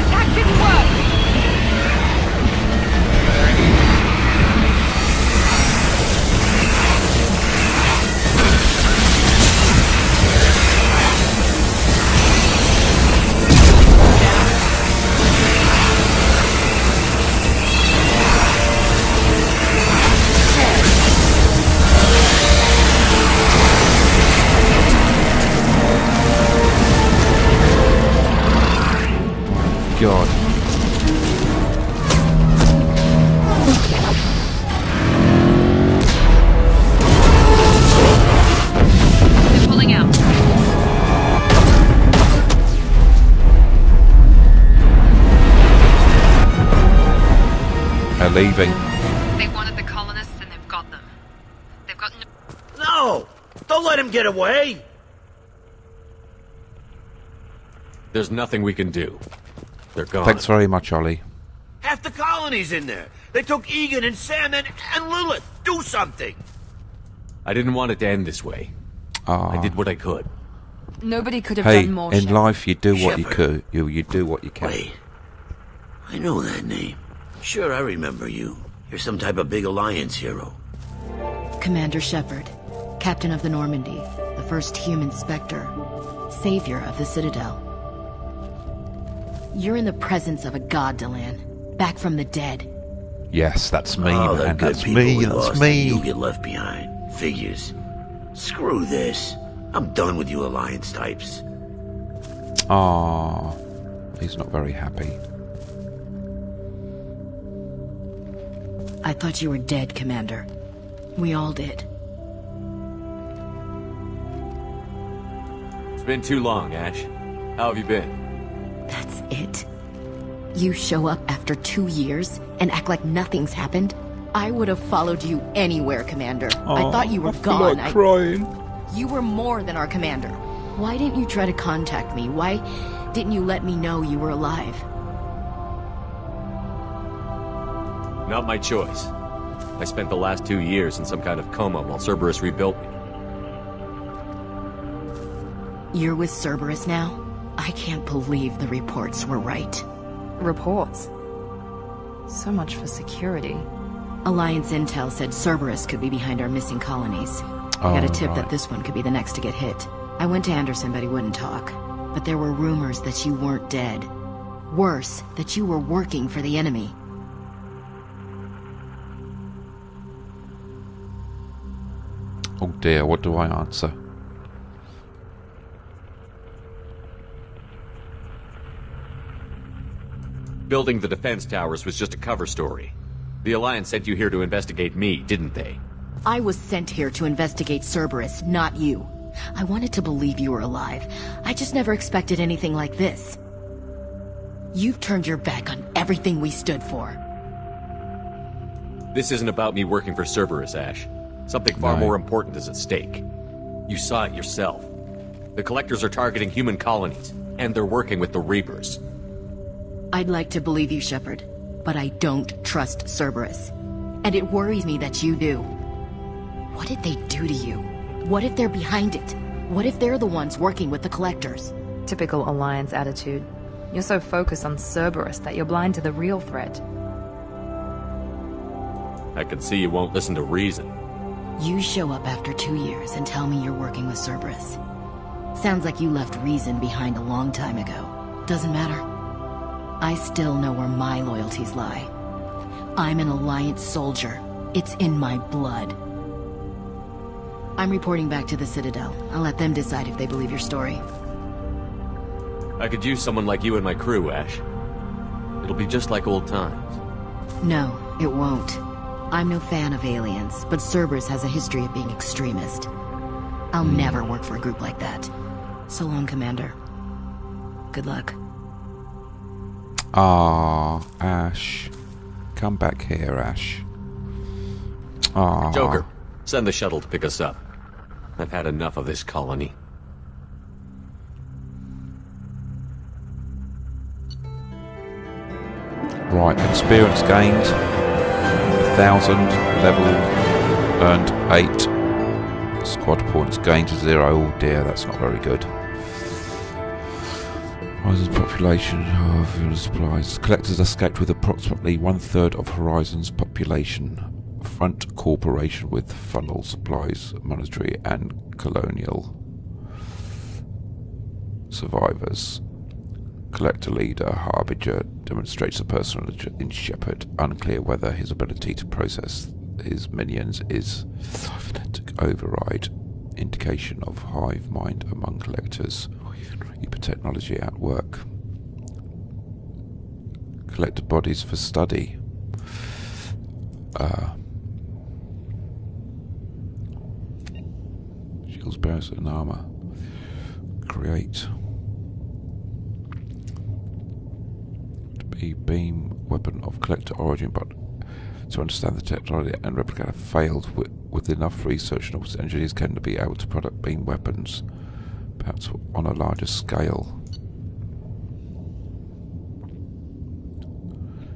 Attack didn't work. God. They're pulling out. They're leaving. They wanted the colonists and they've got them. They've got no... No! Don't let him get away! There's nothing we can do. They're gone. Thanks very much, Ollie. Half the colony's in there. They took Egan and Sam and Lilith. Do something! I didn't want it to end this way. I did what I could. Nobody could have Hey, done more. in Shepard. life you do what you Shepard. could. You do what you can. Wait. I know that name. Sure, I remember you. You're some type of big Alliance hero. Commander Shepard, Captain of the Normandy, the first human Spectre, Savior of the Citadel. You're in the presence of a god, Delan, back from the dead. Yes, that's me, All the man. good That's people me. we That's lost, me. You get left behind. Figures. Screw this. I'm done with you Alliance types. Ah, he's not very happy. I thought you were dead, Commander. We all did. It's been too long, Ash. How have you been? That's it? You show up after 2 years and act like nothing's happened? I would have followed you anywhere, Commander. I thought you were I feel gone. like crying. You were more than our commander. Why didn't you try to contact me? Why didn't you let me know you were alive? Not my choice. I spent the last 2 years in some kind of coma while Cerberus rebuilt me. You're with Cerberus now? I can't believe the reports were right. Reports. So much for security. Alliance intel said Cerberus could be behind our missing colonies. I got a tip that this one could be the next to get hit. I went to Anderson, but he wouldn't talk. But there were rumors that you weren't dead. Worse, that you were working for the enemy. Oh dear, what do I answer? Building the defense towers was just a cover story. The Alliance sent you here to investigate me, didn't they? I was sent here to investigate Cerberus, not you. I wanted to believe you were alive. I just never expected anything like this. You've turned your back on everything we stood for. This isn't about me working for Cerberus, Ash. Something far more important is at stake. You saw it yourself. The Collectors are targeting human colonies, and they're working with the Reapers. I'd like to believe you, Shepard, but I don't trust Cerberus. And it worries me that you do. What did they do to you? What if they're behind it? What if they're the ones working with the Collectors? Typical Alliance attitude. You're so focused on Cerberus that you're blind to the real threat. I can see you won't listen to reason. You show up after 2 years and tell me you're working with Cerberus. Sounds like you left reason behind a long time ago. Doesn't matter. I still know where my loyalties lie. I'm an Alliance soldier. It's in my blood. I'm reporting back to the Citadel. I'll let them decide if they believe your story. I could use someone like you in my crew, Ash. It'll be just like old times. No, it won't. I'm no fan of aliens, but Cerberus has a history of being extremist. I'll never work for a group like that. So long, Commander. Good luck. Ah, Ash. Come back here, Ash. Ah. Joker, send the shuttle to pick us up. I've had enough of this colony. Right, experience gained 1,000, level earned 8, squad points gained to 0. Oh dear, that's not very good. Horizon's population of supplies. Collectors escaped with approximately 1/3 of Horizon's population. Front Corporation with funnel supplies, monetary and colonial survivors. Collector leader, Harbinger, demonstrates a personal in Shepard. Unclear whether his ability to process his minions is override. Indication of hive mind among collectors. Hyper technology at work. Collector bodies for study. Shields, barriers and armor. Create. Beam weapon of collector origin, but to understand the technology and replicator failed. With enough research, engineers can be able to product beam weapons, perhaps on a larger scale.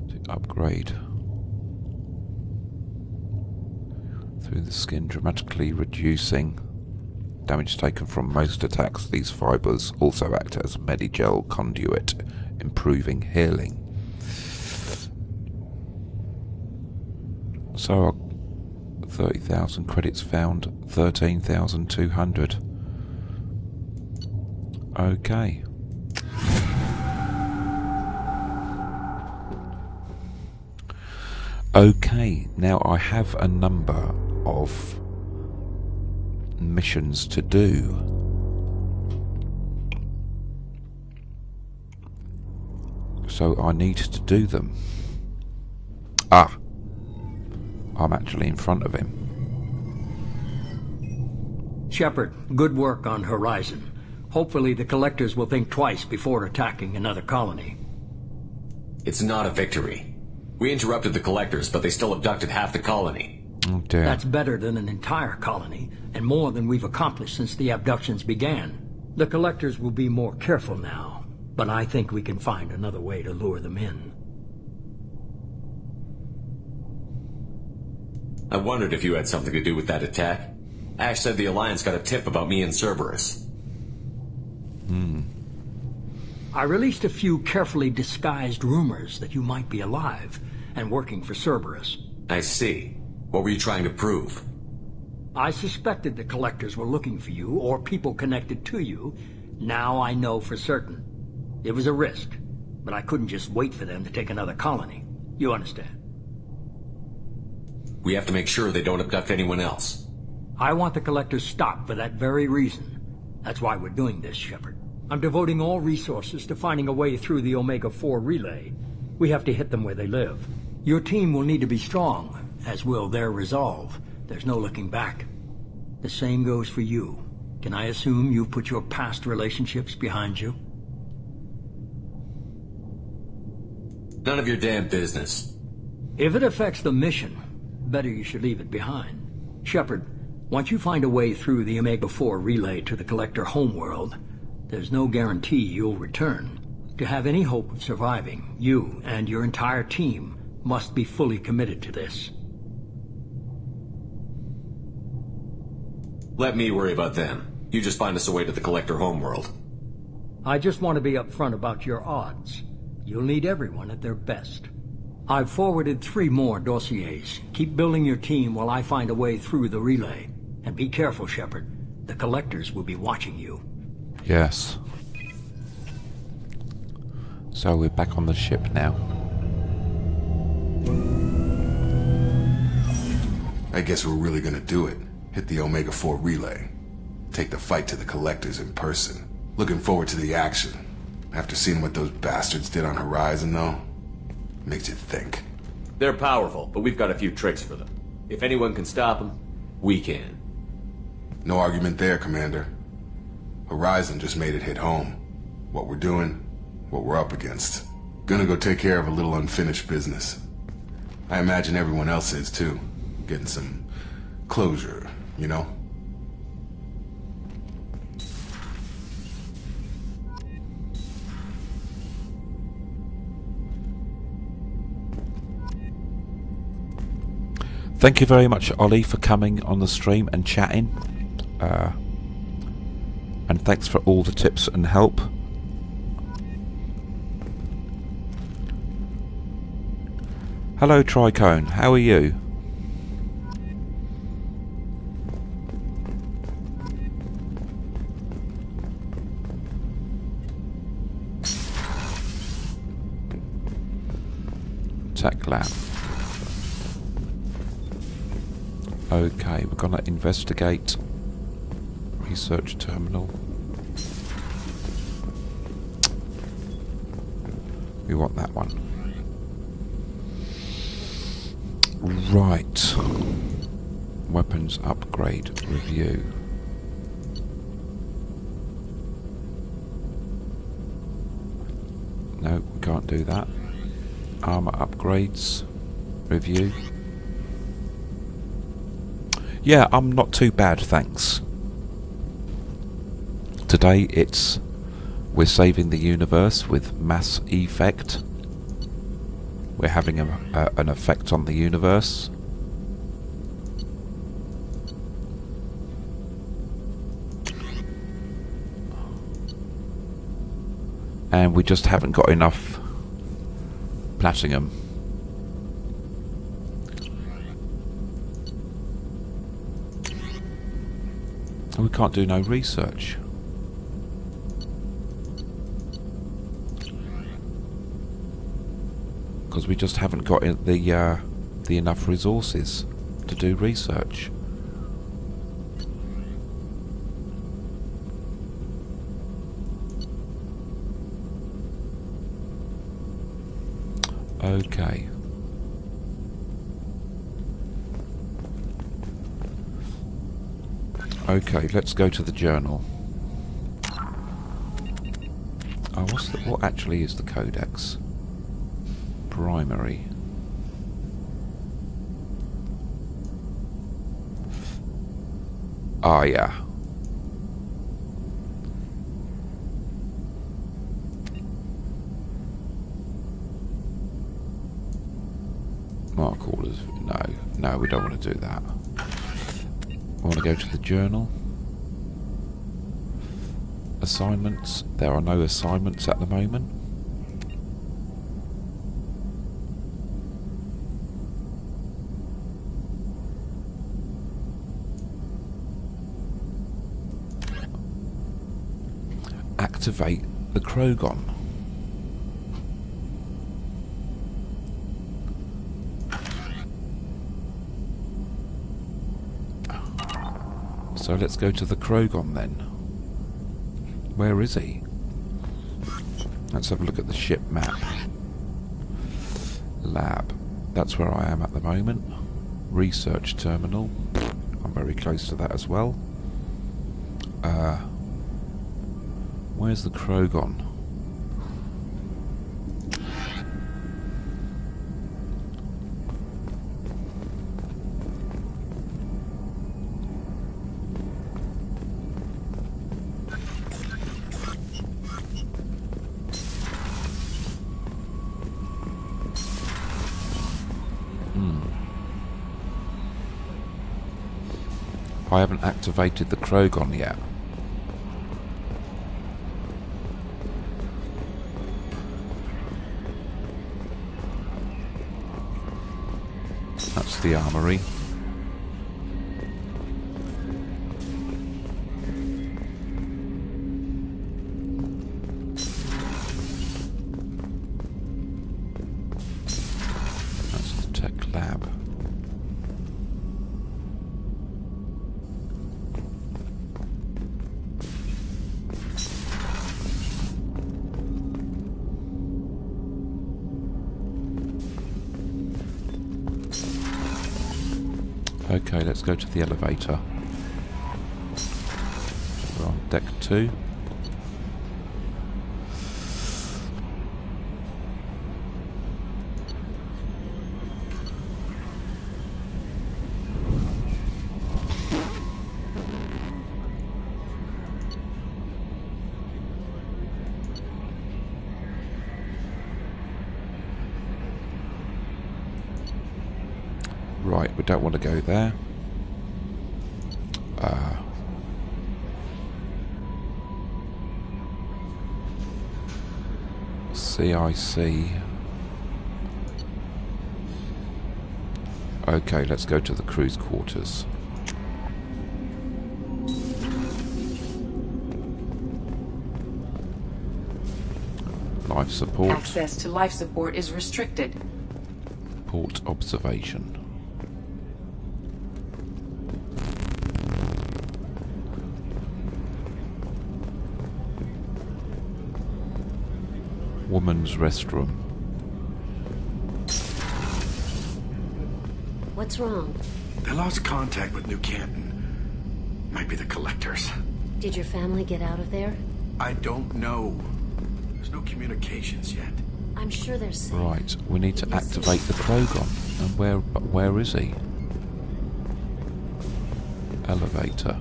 To upgrade through the skin, dramatically reducing damage taken from most attacks. These fibers also act as Medigel conduit, improving healing. So 30,000 credits found, 13,200. Okay. Okay, now I have a number of missions to do. So I need to do them. Ah! I'm actually in front of him. Shepard, good work on Horizon. Hopefully the Collectors will think twice before attacking another colony. It's not a victory. We interrupted the Collectors, but they still abducted half the colony. Oh dear. That's better than an entire colony, and more than we've accomplished since the abductions began. The Collectors will be more careful now, but I think we can find another way to lure them in. I wondered if you had something to do with that attack. Ash said the Alliance got a tip about me and Cerberus. I released a few carefully disguised rumors that you might be alive and working for Cerberus. I see. What were you trying to prove? I suspected the Collectors were looking for you or people connected to you. Now I know for certain. It was a risk, but I couldn't just wait for them to take another colony. You understand? We have to make sure they don't abduct anyone else. I want the Collectors stopped for that very reason. That's why we're doing this, Shepard. I'm devoting all resources to finding a way through the Omega-4 relay. We have to hit them where they live. Your team will need to be strong, as will their resolve. There's no looking back. The same goes for you. Can I assume you've put your past relationships behind you? None of your damn business. If it affects the mission, better you should leave it behind. Shepard, once you find a way through the Omega-4 relay to the Collector homeworld, there's no guarantee you'll return. To have any hope of surviving, you and your entire team must be fully committed to this. Let me worry about them. You just find us a way to the Collector homeworld. I just want to be upfront about your odds. You'll need everyone at their best. I've forwarded 3 more dossiers. Keep building your team while I find a way through the relay. And be careful, Shepard. The Collectors will be watching you. Yes. So we're back on the ship now. I guess we're really gonna do it. Hit the Omega-4 relay. Take the fight to the Collectors in person. Looking forward to the action. After seeing what those bastards did on Horizon, though, makes you think. They're powerful, but we've got a few tricks for them. If anyone can stop them, we can. No argument there, Commander. Horizon just made it hit home. What we're doing, what we're up against. Gonna go take care of a little unfinished business. I imagine everyone else is, too. Getting some closure, you know? Thank you very much, Ollie, for coming on the stream and chatting. And thanks for all the tips and help. Hello, Tricone. How are you? Tech lab. Okay, we're gonna investigate research terminal. We want that one. Right. Weapons upgrade review. No, we can't do that. Armor upgrades review. Yeah, I'm not too bad, thanks. Today we're saving the universe with Mass Effect. We're having an effect on the universe. And we just haven't got enough platinum. And we can't do no research. Because we just haven't got the enough resources to do research. Okay. Okay, let's go to the journal. Oh, what actually is the codex? Primary. Ah, yeah. Mark orders. No, we don't want to do that. I want to go to the journal. Assignments. There are no assignments at the moment. Activate the Krogon. So let's go to the Krogon then. Where is he? Let's have a look at the ship map. Lab. That's where I am at the moment. Research terminal. I'm very close to that as well. Where's the Krogon? I haven't activated the Krogon yet. That's the armory. That's the tech lab. Okay, let's go to the elevator. We're on deck 2. Right, we don't want to go there. CIC. Okay, let's go to the crew's quarters. Life support. Access to life support is restricted. Port observation. Woman's restroom. What's wrong? They lost contact with New Canton. Might be the collectors. Did your family get out of there? I don't know. There's no communications yet. I'm sure they're safe. Right, we need to activate the Krogon. And where is he? Elevator.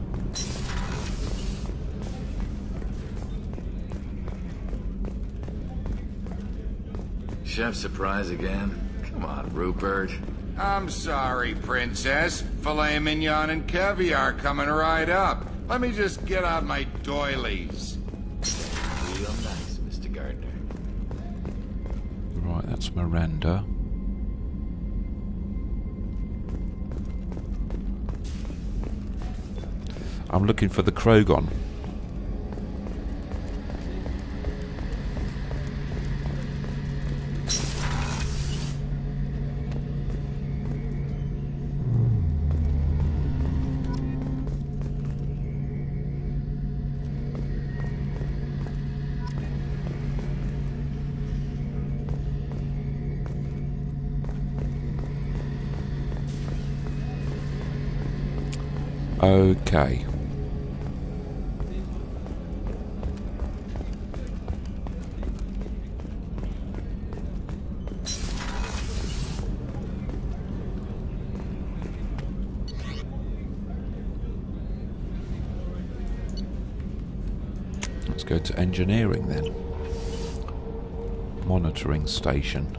Chef surprise again? Come on, Rupert. I'm sorry, Princess. Filet mignon and caviar coming right up. Let me just get out my doilies. Real nice, Mr. Gardner. Right, that's Miranda. I'm looking for the Krogon. Okay. Let's go to engineering then. Monitoring station.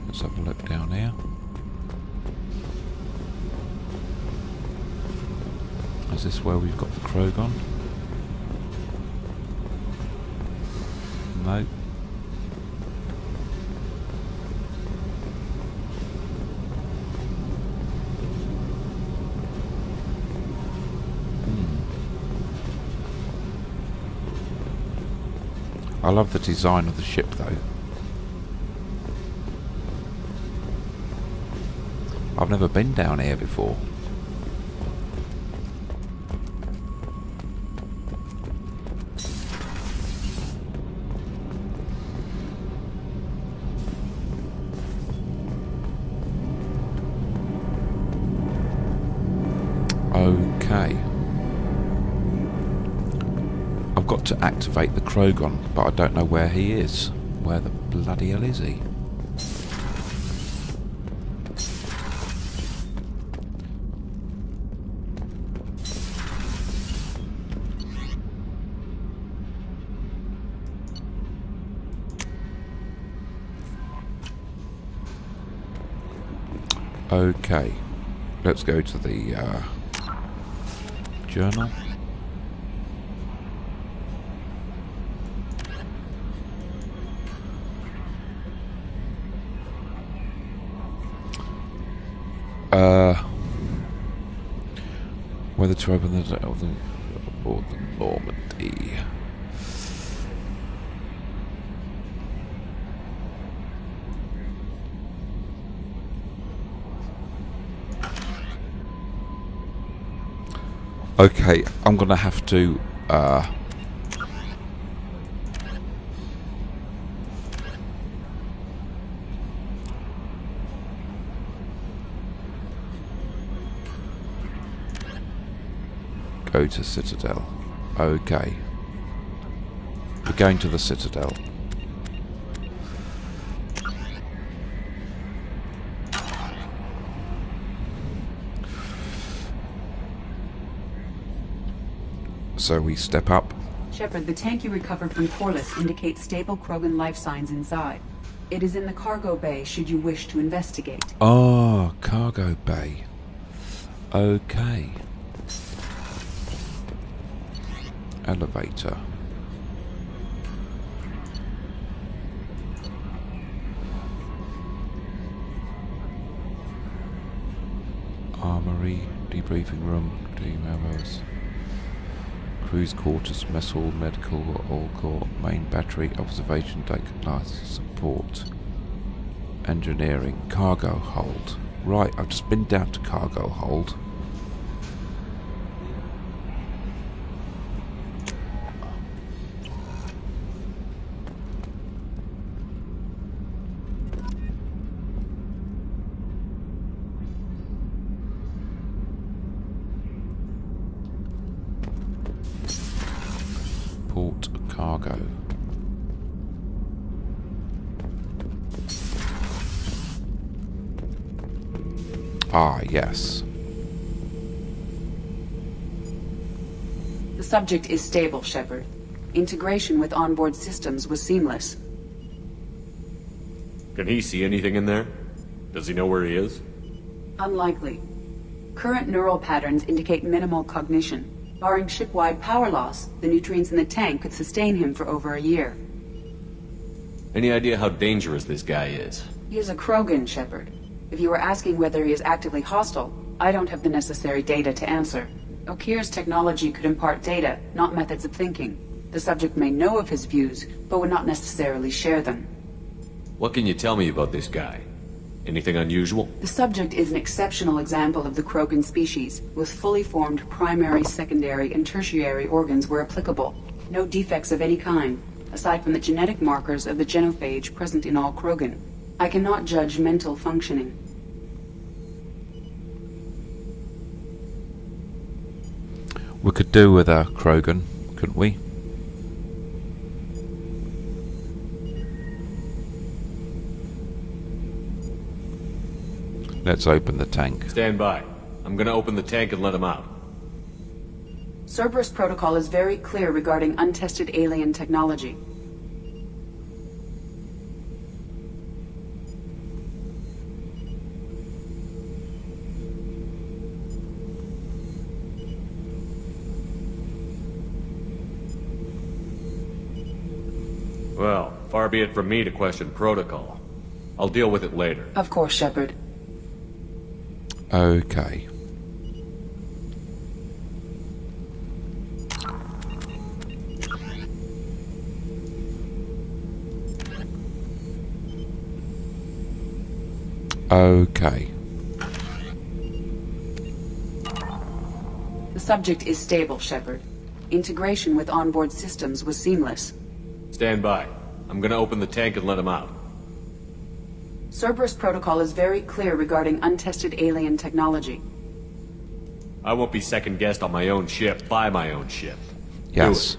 Let's have a look down here. Is this where we've got the Krogon? No. I love the design of the ship though. I've never been down here before. Okay. I've got to activate the Krogan, but I don't know where he is. Where the bloody hell is he? Okay, let's go to the journal. Whether to open the door or the Normandy. Okay, I'm gonna have to go to Citadel. Okay. We're going to the Citadel. So we step up. Shepard, the tank you recovered from Corliss indicates stable Krogan life signs inside. It is in the cargo bay should you wish to investigate. Oh, cargo bay. Okay. Elevator. Armory, debriefing room, memos. Cruise quarters, mess hall, medical, all core, main battery, observation deck, class support, engineering, cargo hold. Right, I've just been down to cargo hold. Port cargo. Ah, yes. The subject is stable, Shepard. Integration with onboard systems was seamless. Can he see anything in there? Does he know where he is? Unlikely. Current neural patterns indicate minimal cognition. Barring ship-wide power loss, the nutrients in the tank could sustain him for over a year. Any idea how dangerous this guy is? He is a Krogan, Shepard. If you were asking whether he is actively hostile, I don't have the necessary data to answer. Okir's technology could impart data, not methods of thinking. The subject may know of his views, but would not necessarily share them. What can you tell me about this guy? Anything unusual? The subject is an exceptional example of the Krogan species, with fully formed primary, secondary, and tertiary organs where applicable. No defects of any kind, aside from the genetic markers of the genophage present in all Krogan. I cannot judge mental functioning. We could do with a Krogan, couldn't we? Let's open the tank. Stand by. I'm gonna open the tank and let him out. Cerberus protocol is very clear regarding untested alien technology. Well, far be it from me to question protocol. I'll deal with it later. Of course, Shepard. Okay. Okay. The subject is stable, Shepard. Integration with onboard systems was seamless. Stand by. I'm gonna open the tank and let him out. Cerberus protocol is very clear regarding untested alien technology. I won't be second-guessed on my own ship, by my own ship. Yes.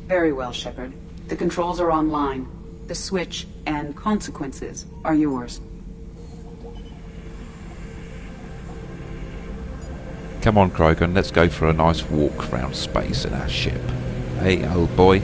Very well, Shepard. The controls are online. The switch and consequences are yours. Come on, Krogan, let's go for a nice walk around space in our ship. Hey, old boy.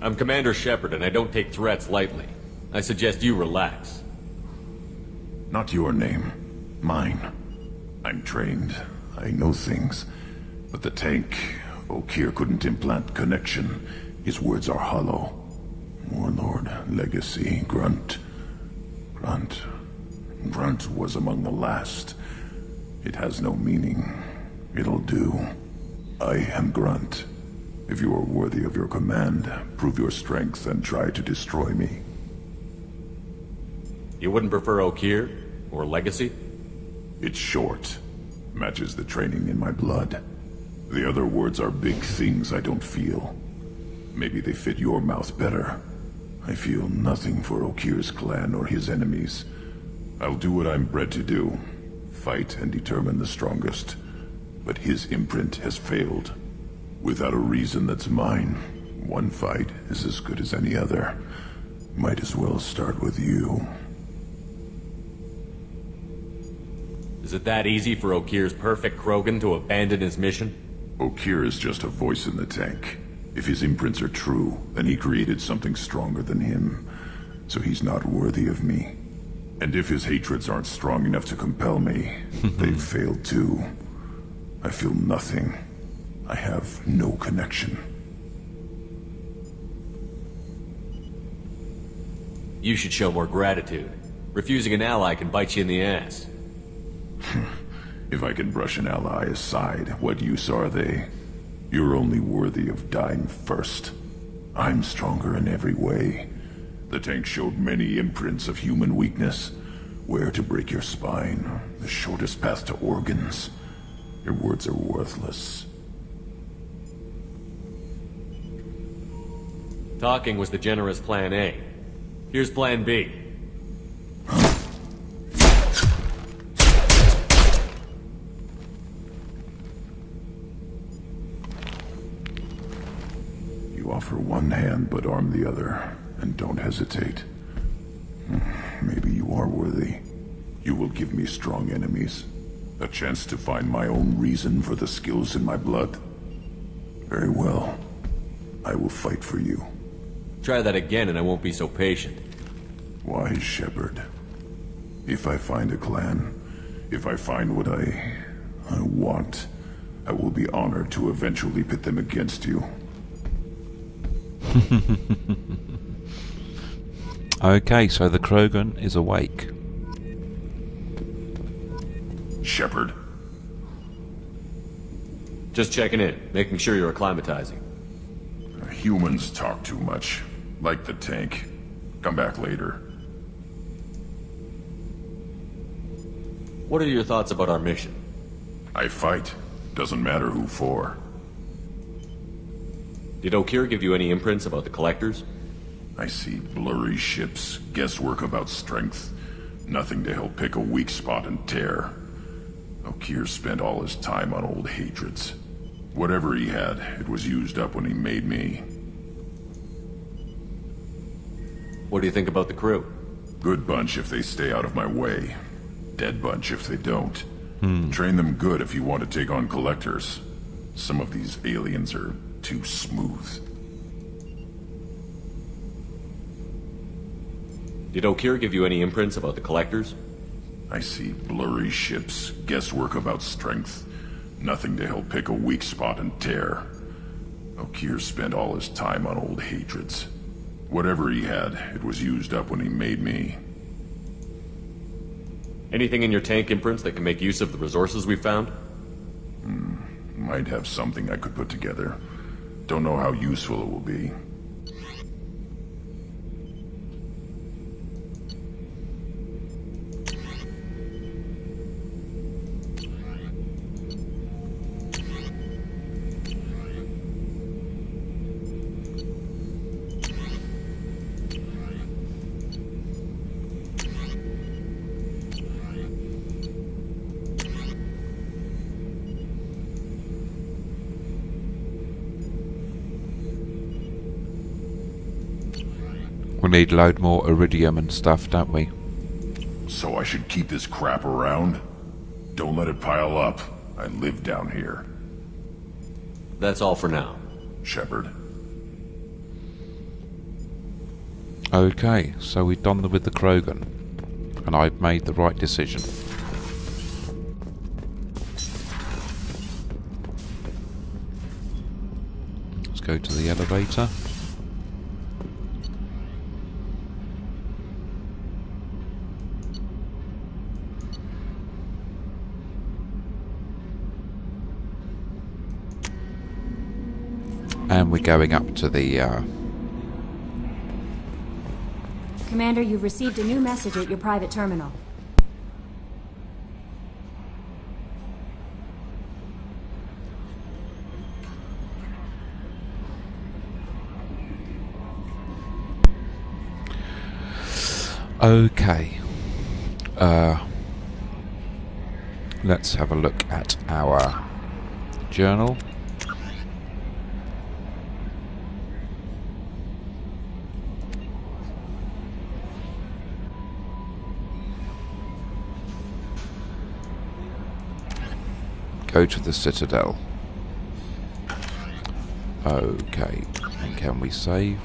I'm Commander Shepard, and I don't take threats lightly. I suggest you relax. Not your name. Mine. I'm trained. I know things. But the tank, Okeer couldn't implant connection. His words are hollow. Warlord, legacy, Grunt. Grunt was among the last. It has no meaning. It'll do. I am Grunt. If you are worthy of your command, prove your strength and try to destroy me. You wouldn't prefer Okeer? Or legacy? It's short. Matches the training in my blood. The other words are big things I don't feel. Maybe they fit your mouth better. I feel nothing for Okeer's clan or his enemies. I'll do what I'm bred to do. Fight and determine the strongest. But his imprint has failed. Without a reason that's mine, one fight is as good as any other. Might as well start with you. Is it that easy for Okeer's perfect Krogan to abandon his mission? Okeer is just a voice in the tank. If his imprints are true, then he created something stronger than him. So he's not worthy of me. And if his hatreds aren't strong enough to compel me, they've failed too. I feel nothing. I have no connection. You should show more gratitude. Refusing an ally can bite you in the ass. If I can brush an ally aside, what use are they? You're only worthy of dying first. I'm stronger in every way. The tank showed many imprints of human weakness. Where to break your spine, the shortest path to organs. Your words are worthless. Talking was the generous plan A. Here's plan B. You offer one hand but arm the other, and don't hesitate. Maybe you are worthy. You will give me strong enemies. A chance to find my own reason for the skills in my blood. Very well. I will fight for you. Try that again and I won't be so patient. Wise Shepard. If I find a clan, if I find what I want, I will be honored to eventually pit them against you. Okay, so the Krogan is awake. Shepard. Just checking in, making sure you're acclimatizing. Humans talk too much. Like the tank. Come back later. What are your thoughts about our mission? I fight. Doesn't matter who for. Did Okeer give you any imprints about the Collectors? I see blurry ships, guesswork about strength. Nothing to help pick a weak spot and tear. Okeer spent all his time on old hatreds. Whatever he had, it was used up when he made me. What do you think about the crew? Good bunch if they stay out of my way. Dead bunch if they don't. Train them good if you want to take on Collectors. Some of these aliens are too smooth. Did O'Keir give you any imprints about the collectors? I see blurry ships, guesswork about strength. Nothing to help pick a weak spot and tear. O'Keir spent all his time on old hatreds. Whatever he had, it was used up when he made me. Anything in your tank imprints that can make use of the resources we found? Might have something I could put together. Don't know how useful it will be. We need a load more iridium and stuff, don't we? So I should keep this crap around? Don't let it pile up. I live down here. That's all for now. Shepard. Okay, so we've done with the Krogan. And I've made the right decision. Let's go to the elevator. And we're going up to the... Commander, you've received a new message at your private terminal. Okay. Let's have a look at our journal. Go to the Citadel. Okay, and can we save?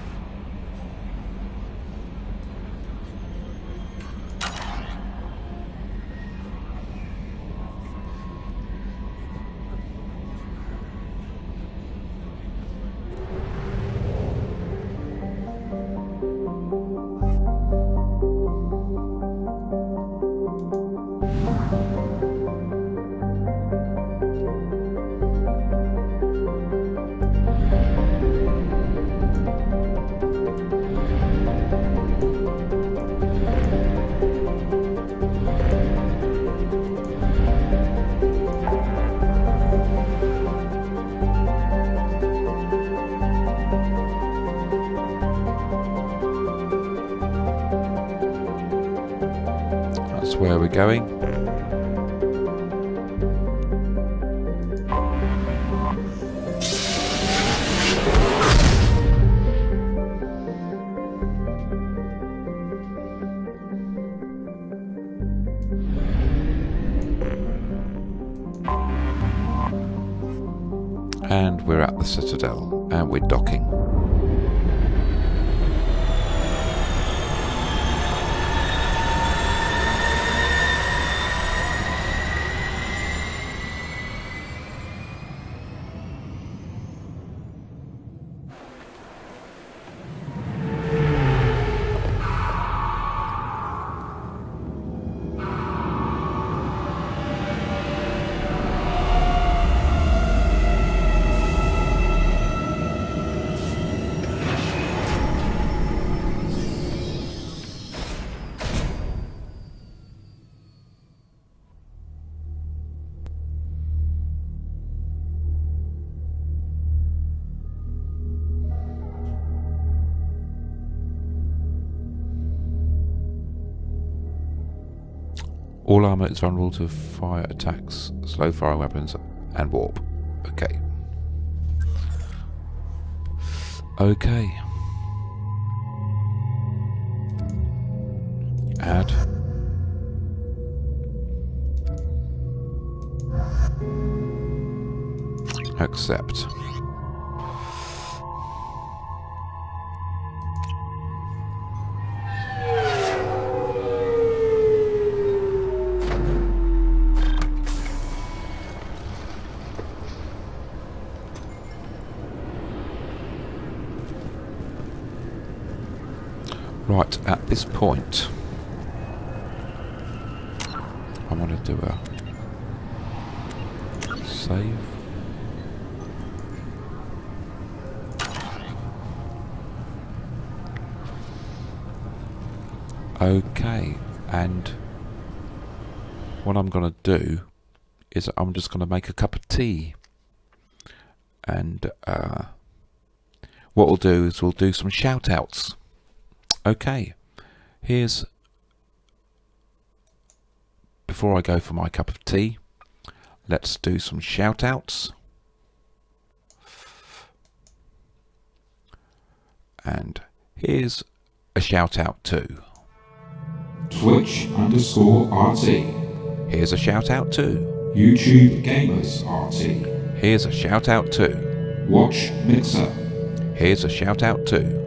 That's where we're going. And we're at the Citadel, and we're docking. All armor is vulnerable to fire attacks, slow firing weapons, and warp. Okay. Okay. Add. Accept. Right, at this point, I want to do a save. Okay, and what I'm going to do is I'm just going to make a cup of tea, and what we'll do is we'll do some shout outs. Okay, here's, before I go for my cup of tea, let's do some shout outs. And here's a shout out to Twitch_RT. Here's a shout out to YouTube Gamers RT. Here's a shout out to Watch Mixer. Here's a shout out to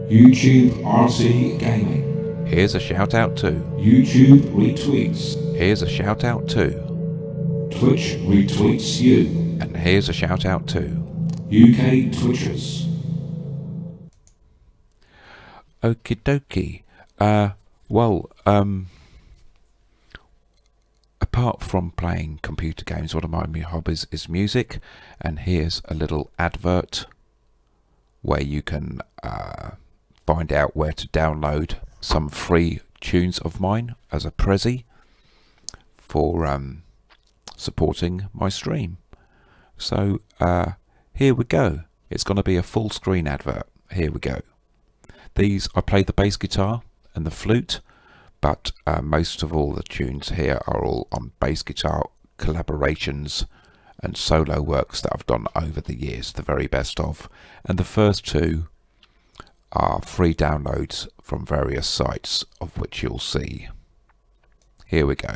YouTube RT Gaming. Here's a shout out to YouTube Retweets. Here's a shout out to Twitch Retweets You. And here's a shout out to UK Twitchers. Okie dokie. Apart from playing computer games, one of my hobbies is music, and here's a little advert where you can find out where to download some free tunes of mine as a prezi for supporting my stream. So here we go. It's going to be a full screen advert. Here we go. These, I play the bass guitar and the flute, but most of all the tunes here are all on bass guitar collaborations and solo works that I've done over the years, the very best of. And the first two are free downloads from various sites, of which you'll see. Here we go.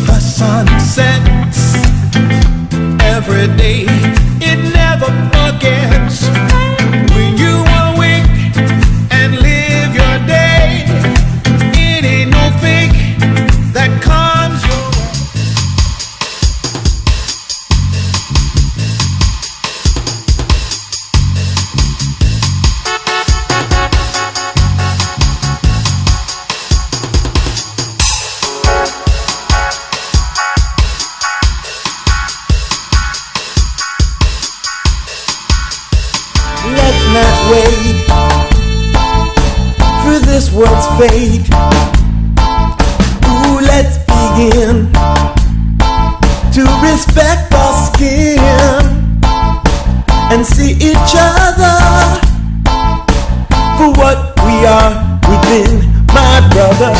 The sun sets every day, it never forgets. When you awake and live your day, it ain't no fake that comes your wait for this world's fate. Ooh, let's begin to respect our skin and see each other for what we are within, my brother.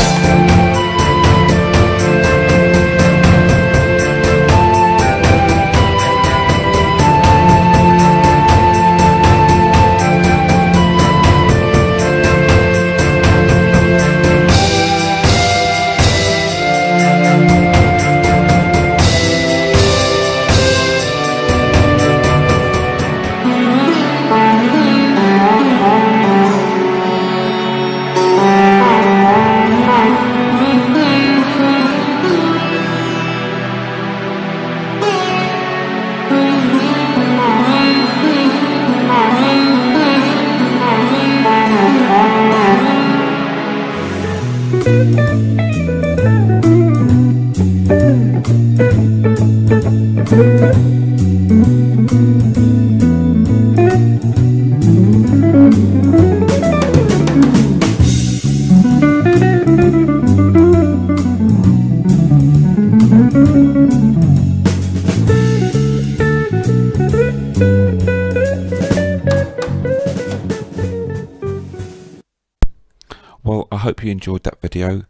you enjoyed that video.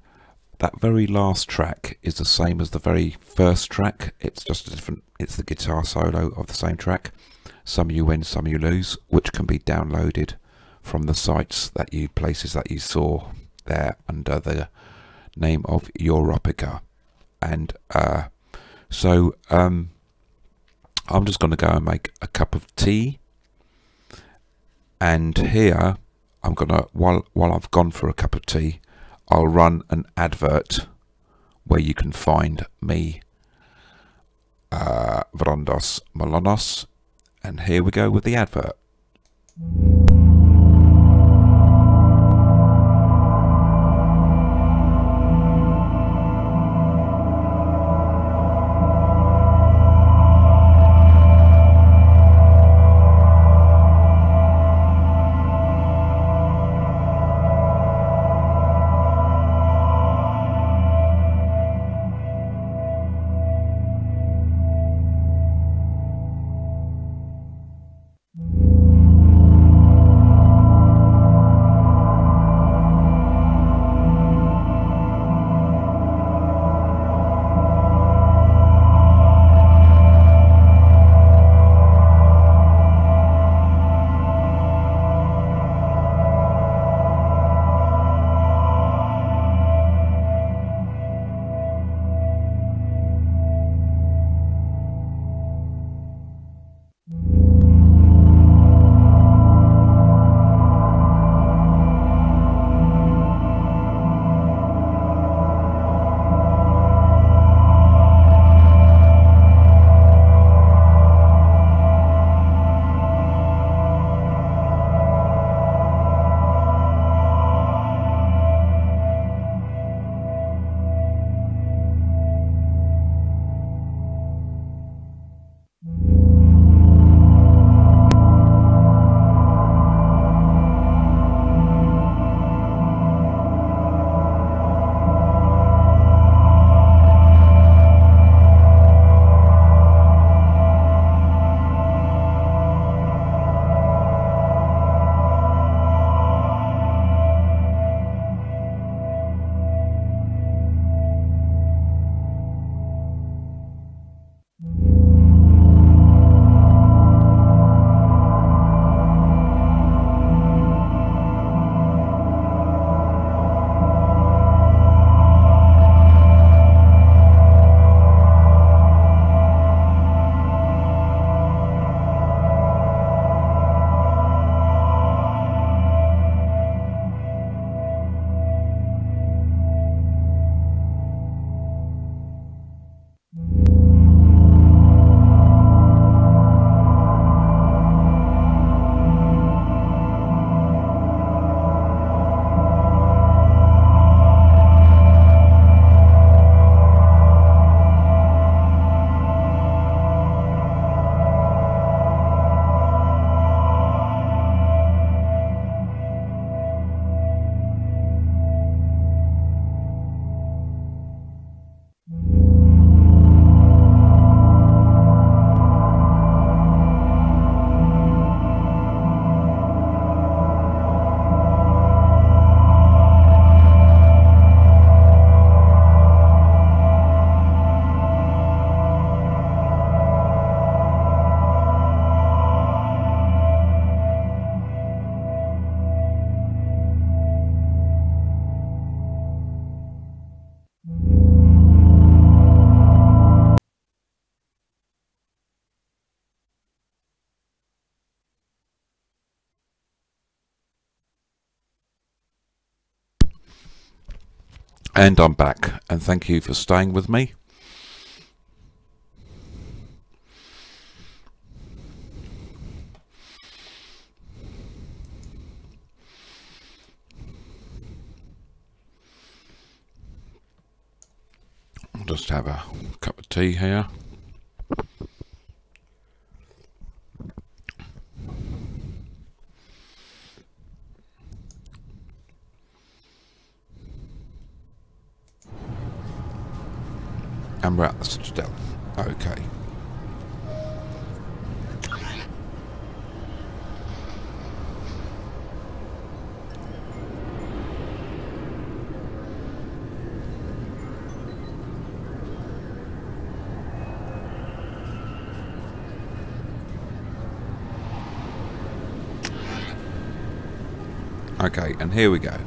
That very last track is the same as the very first track. It's just a different, it's the guitar solo of the same track. Some you win, some you lose, which can be downloaded from the sites that you, places that you saw there under the name of Europica. And so I'm just going to go and make a cup of tea. And here I'm going to, while I've gone for a cup of tea, I'll run an advert where you can find me, Weirdos Molonos. And here we go with the advert. And I'm back, and thank you for staying with me. I'll just have a cup of tea here. And we're at the Citadel. Okay. Okay, and here we go.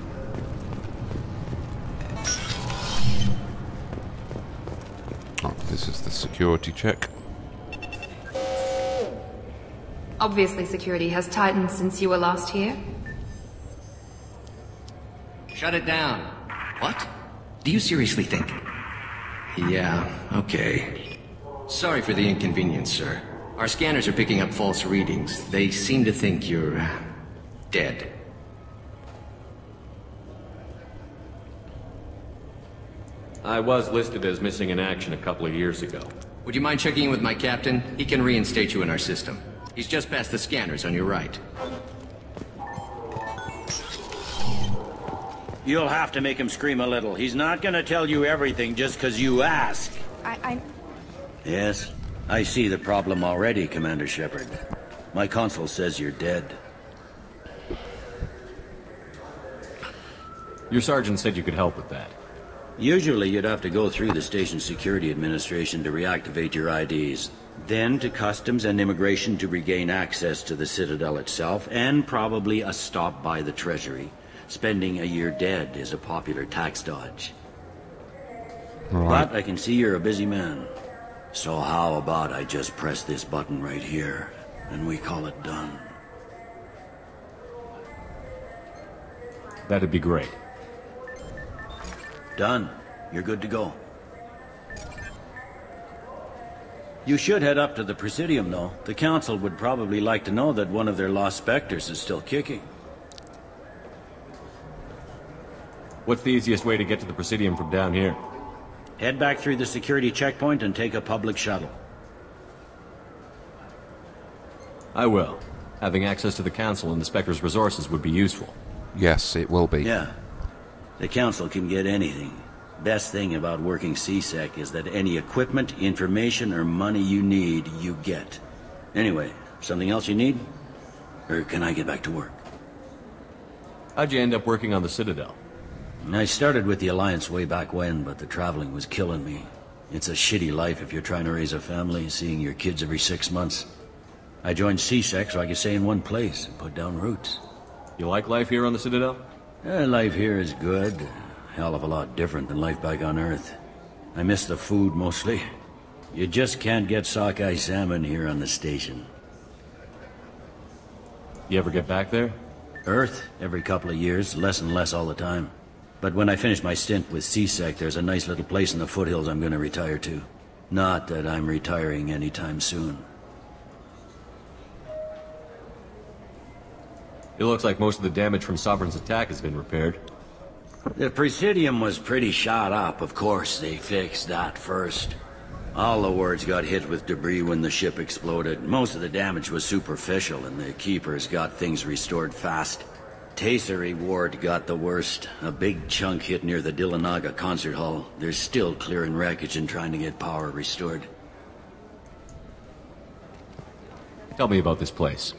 Oh, this is the security check. Obviously, security has tightened since you were last here. Shut it down. What? Do you seriously think? Yeah, okay. Sorry for the inconvenience, sir. Our scanners are picking up false readings. They seem to think you're... dead. I was listed as missing in action a couple of years ago. Would you mind checking in with my captain? He can reinstate you in our system. He's just past the scanners on your right. You'll have to make him scream a little. He's not gonna tell you everything just because you ask. Yes, I see the problem already, Commander Shepard. My console says you're dead. Your sergeant said you could help with that. Usually you'd have to go through the station security administration to reactivate your IDs. Then to customs and immigration to regain access to the Citadel itself, and probably a stop by the Treasury. Spending a year dead is a popular tax dodge. Right. But I can see you're a busy man. So how about I just press this button right here, and we call it done? That'd be great. Done. You're good to go. You should head up to the Presidium, though. The Council would probably like to know that one of their lost specters is still kicking. What's the easiest way to get to the Presidium from down here? Head back through the security checkpoint and take a public shuttle. I will. Having access to the Council and the Spectre's resources would be useful. Yes, it will be. Yeah. The Council can get anything. Best thing about working CSEC is that any equipment, information, or money you need, you get. Anyway, something else you need? Or can I get back to work? How'd you end up working on the Citadel? I started with the Alliance way back when, but the traveling was killing me. It's a shitty life if you're trying to raise a family, seeing your kids every 6 months. I joined CSEC so I could stay in one place and put down roots. You like life here on the Citadel? Life here is good. Hell of a lot different than life back on Earth. I miss the food mostly. You just can't get sockeye salmon here on the station. You ever get back there? Earth, every couple of years, less and less all the time. But when I finish my stint with CSEC, there's a nice little place in the foothills I'm going to retire to. Not that I'm retiring anytime soon. It looks like most of the damage from Sovereign's attack has been repaired. The Presidium was pretty shot up, of course. They fixed that first. All the wards got hit with debris when the ship exploded. Most of the damage was superficial, and the Keepers got things restored fast. Tasery Ward got the worst. A big chunk hit near the Dillanaga concert hall. They're still clearing wreckage and trying to get power restored. Tell me about this place.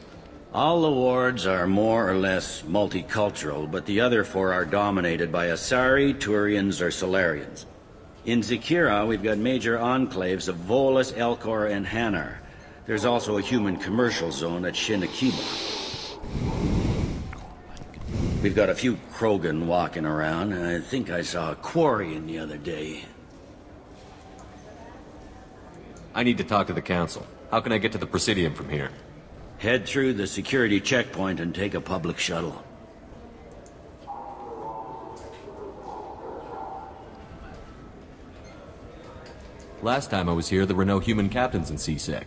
All the wards are more or less multicultural, but the other 4 are dominated by Asari, Turians, or Solarians. In Zakira, we've got major enclaves of Volus, Elcor, and Hanar. There's also a human commercial zone at Shinakiba. We've got a few Krogan walking around, and I think I saw a Quarian the other day. I need to talk to the Council. How can I get to the Presidium from here? Head through the security checkpoint and take a public shuttle. Last time I was here, there were no human captains in CSEC.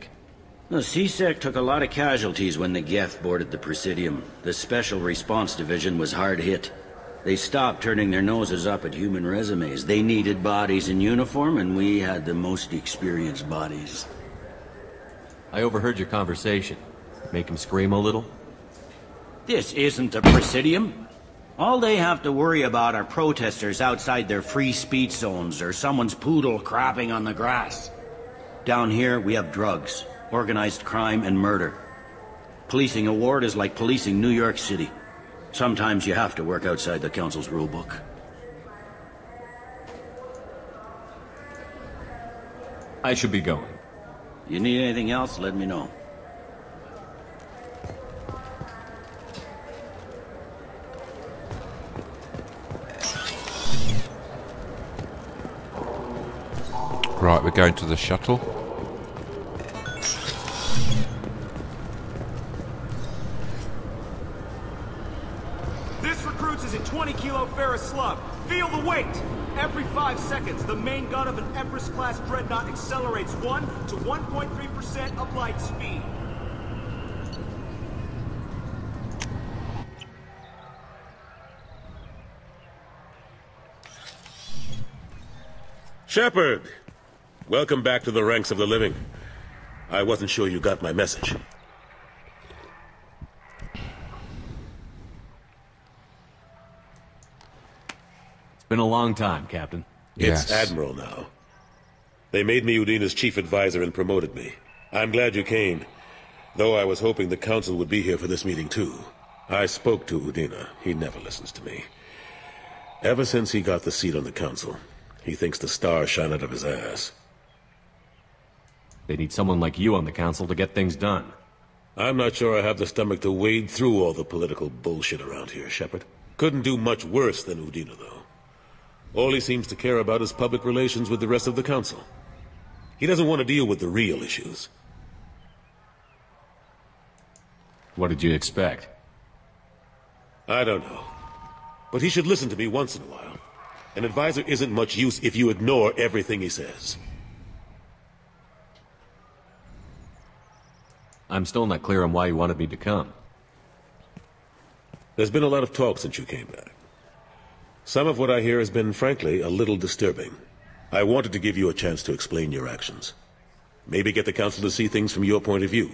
The CSEC took a lot of casualties when the Geth boarded the Presidium. The Special Response Division was hard hit. They stopped turning their noses up at human resumes. They needed bodies in uniform, and we had the most experienced bodies. I overheard your conversation. Make him scream a little? This isn't the Presidium. All they have to worry about are protesters outside their free speech zones or someone's poodle crapping on the grass. Down here, we have drugs, organized crime, and murder. Policing a ward is like policing New York City. Sometimes you have to work outside the Council's rulebook. I should be going. You need anything else, let me know. Right, we're going to the shuttle. This recruits is a 20-kilo ferrous slug. Feel the weight! Every 5 seconds, the main gun of an Everest-class dreadnought accelerates 1 to 1.3% of light speed. Shepard! Welcome back to the ranks of the living. I wasn't sure you got my message. It's been a long time, Captain. It's Admiral now. They made me Udina's chief advisor and promoted me. I'm glad you came, though I was hoping the Council would be here for this meeting too. I spoke to Udina. He never listens to me. Ever since he got the seat on the Council, he thinks the stars shine out of his ass. They need someone like you on the Council to get things done. I'm not sure I have the stomach to wade through all the political bullshit around here, Shepard. Couldn't do much worse than Udina, though. All he seems to care about is public relations with the rest of the Council. He doesn't want to deal with the real issues. What did you expect? I don't know. But he should listen to me once in a while. An advisor isn't much use if you ignore everything he says. I'm still not clear on why you wanted me to come. There's been a lot of talk since you came back. Some of what I hear has been, frankly, a little disturbing. I wanted to give you a chance to explain your actions. Maybe get the Council to see things from your point of view.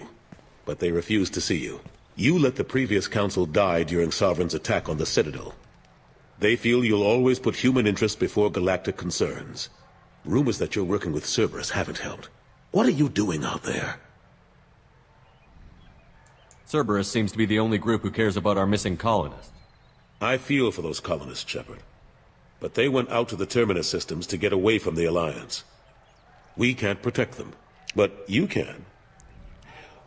But they refused to see you. You let the previous Council die during Sovereign's attack on the Citadel. They feel you'll always put human interests before galactic concerns. Rumors that you're working with Cerberus haven't helped. What are you doing out there? Cerberus seems to be the only group who cares about our missing colonists. I feel for those colonists, Shepard. But they went out to the Terminus systems to get away from the Alliance. We can't protect them, but you can.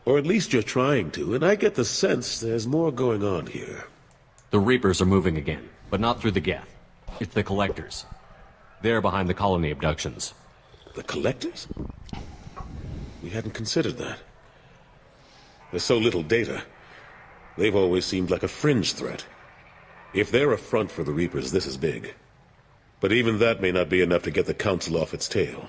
Or at least you're trying to, and I get the sense there's more going on here. The Reapers are moving again, but not through the Geth. It's the Collectors. They're behind the colony abductions. The Collectors? We hadn't considered that. There's so little data. They've always seemed like a fringe threat. If they're a front for the Reapers, this is big. But even that may not be enough to get the Council off its tail.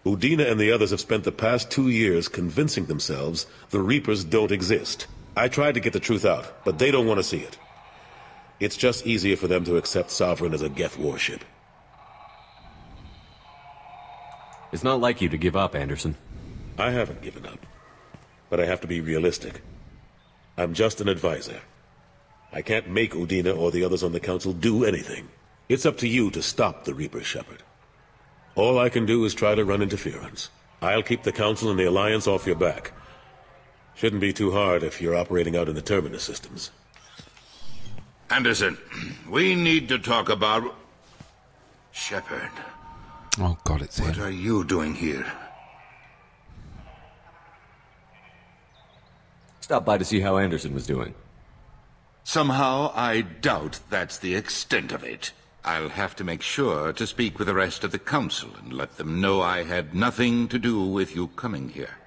Udina and the others have spent the past 2 years convincing themselves the Reapers don't exist. I tried to get the truth out, but they don't want to see it. It's just easier for them to accept Sovereign as a Geth warship. It's not like you to give up, Anderson. I haven't given up. But I have to be realistic. I'm just an advisor. I can't make Udina or the others on the Council do anything. It's up to you to stop the Reaper, Shepard. All I can do is try to run interference. I'll keep the Council and the Alliance off your back. Shouldn't be too hard if you're operating out in the Terminus systems. Anderson, we need to talk about... Shepard. Oh God, it's him. What are you doing here? Stopped by to see how Anderson was doing. Somehow, I doubt that's the extent of it. I'll have to make sure to speak with the rest of the Council and let them know I had nothing to do with you coming here.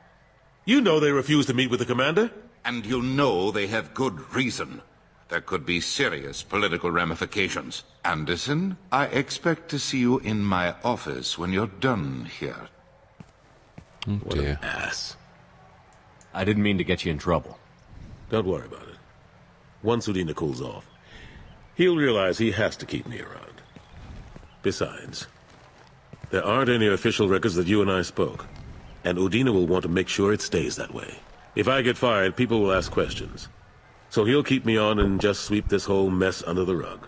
You know they refused to meet with the Commander? And you know they have good reason. There could be serious political ramifications. Anderson, I expect to see you in my office when you're done here. Oh, what an ass. I didn't mean to get you in trouble. Don't worry about it. Once Udina cools off, he'll realize he has to keep me around. Besides, there aren't any official records that you and I spoke, and Udina will want to make sure it stays that way. If I get fired, people will ask questions. So he'll keep me on and just sweep this whole mess under the rug.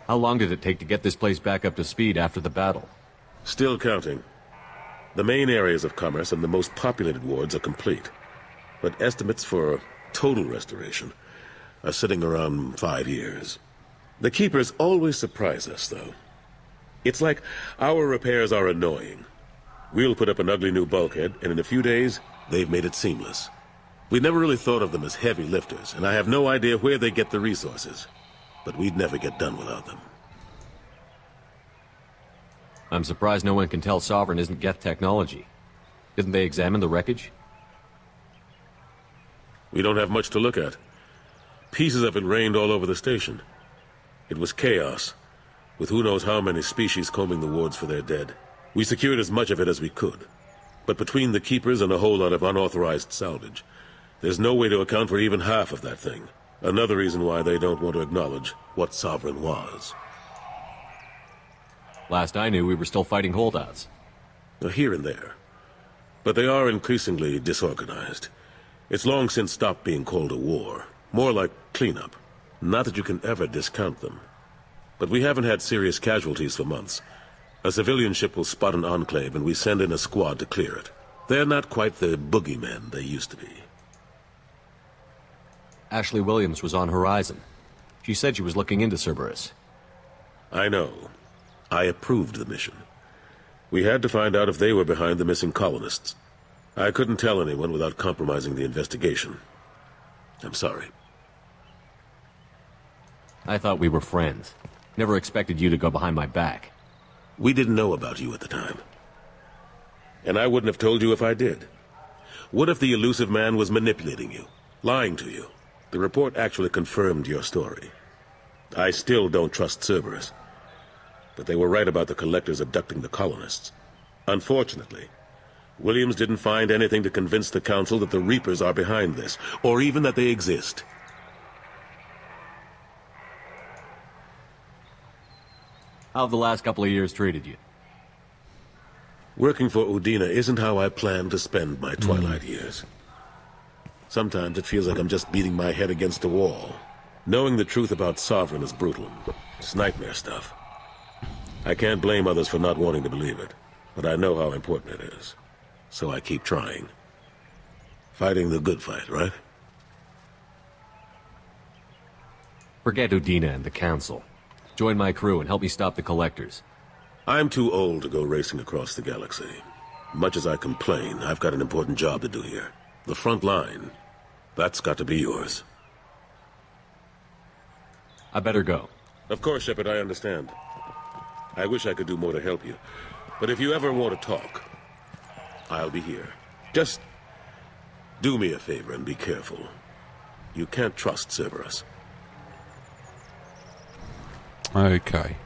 How long did it take to get this place back up to speed after the battle? Still counting. The main areas of commerce and the most populated wards are complete. But estimates for total restoration are sitting around 5 years. The Keepers always surprise us, though. It's like our repairs are annoying. We'll put up an ugly new bulkhead, and in a few days, they've made it seamless. We never really thought of them as heavy lifters, and I have no idea where they get the resources. But we'd never get done without them. I'm surprised no one can tell Sovereign isn't Geth technology. Didn't they examine the wreckage? We don't have much to look at. Pieces of it rained all over the station. It was chaos, with who knows how many species combing the wards for their dead. We secured as much of it as we could. But between the keepers and a whole lot of unauthorized salvage, there's no way to account for even half of that thing. Another reason why they don't want to acknowledge what Sovereign was. Last I knew, we were still fighting holdouts. Here and there. But they are increasingly disorganized. It's long since stopped being called a war. More like cleanup. Not that you can ever discount them. But we haven't had serious casualties for months. A civilian ship will spot an enclave and we send in a squad to clear it. They're not quite the boogeymen they used to be. Ashley Williams was on Horizon. She said she was looking into Cerberus. I know. I approved the mission. We had to find out if they were behind the missing colonists. I couldn't tell anyone without compromising the investigation. I'm sorry. I thought we were friends. Never expected you to go behind my back. We didn't know about you at the time. And I wouldn't have told you if I did. What if the elusive man was manipulating you, lying to you? The report actually confirmed your story. I still don't trust Cerberus. But they were right about the collectors abducting the colonists. Unfortunately, Williams didn't find anything to convince the Council that the Reapers are behind this, or even that they exist. How have the last couple of years treated you? Working for Udina isn't how I plan to spend my twilight years. Sometimes it feels like I'm just beating my head against a wall. Knowing the truth about Sovereign is brutal. It's nightmare stuff. I can't blame others for not wanting to believe it, but I know how important it is. So I keep trying. Fighting the good fight, right? Forget Udina and the Council. Join my crew and help me stop the Collectors. I'm too old to go racing across the galaxy. Much as I complain, I've got an important job to do here. The front line. That's got to be yours. I better go. Of course, Shepard, I understand. I wish I could do more to help you. But if you ever want to talk, I'll be here. Just do me a favor and be careful. You can't trust Cerberus. Okay.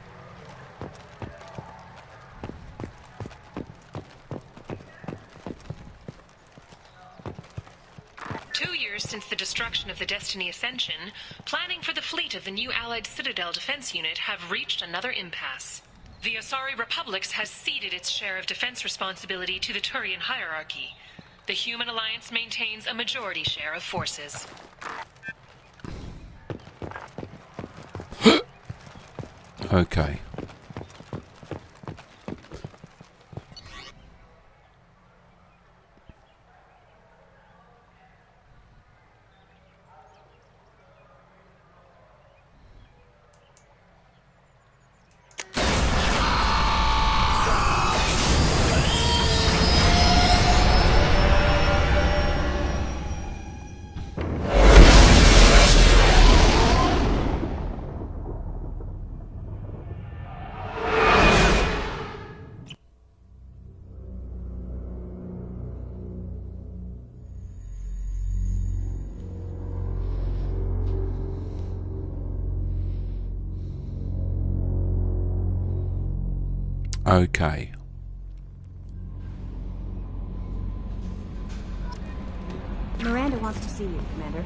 Since the destruction of the Destiny Ascension, planning for the fleet of the new Allied Citadel Defense Unit have reached another impasse. The Asari Republics has ceded its share of defense responsibility to the Turian hierarchy. The Human Alliance maintains a majority share of forces. Okay. Okay. Miranda wants to see you, Commander.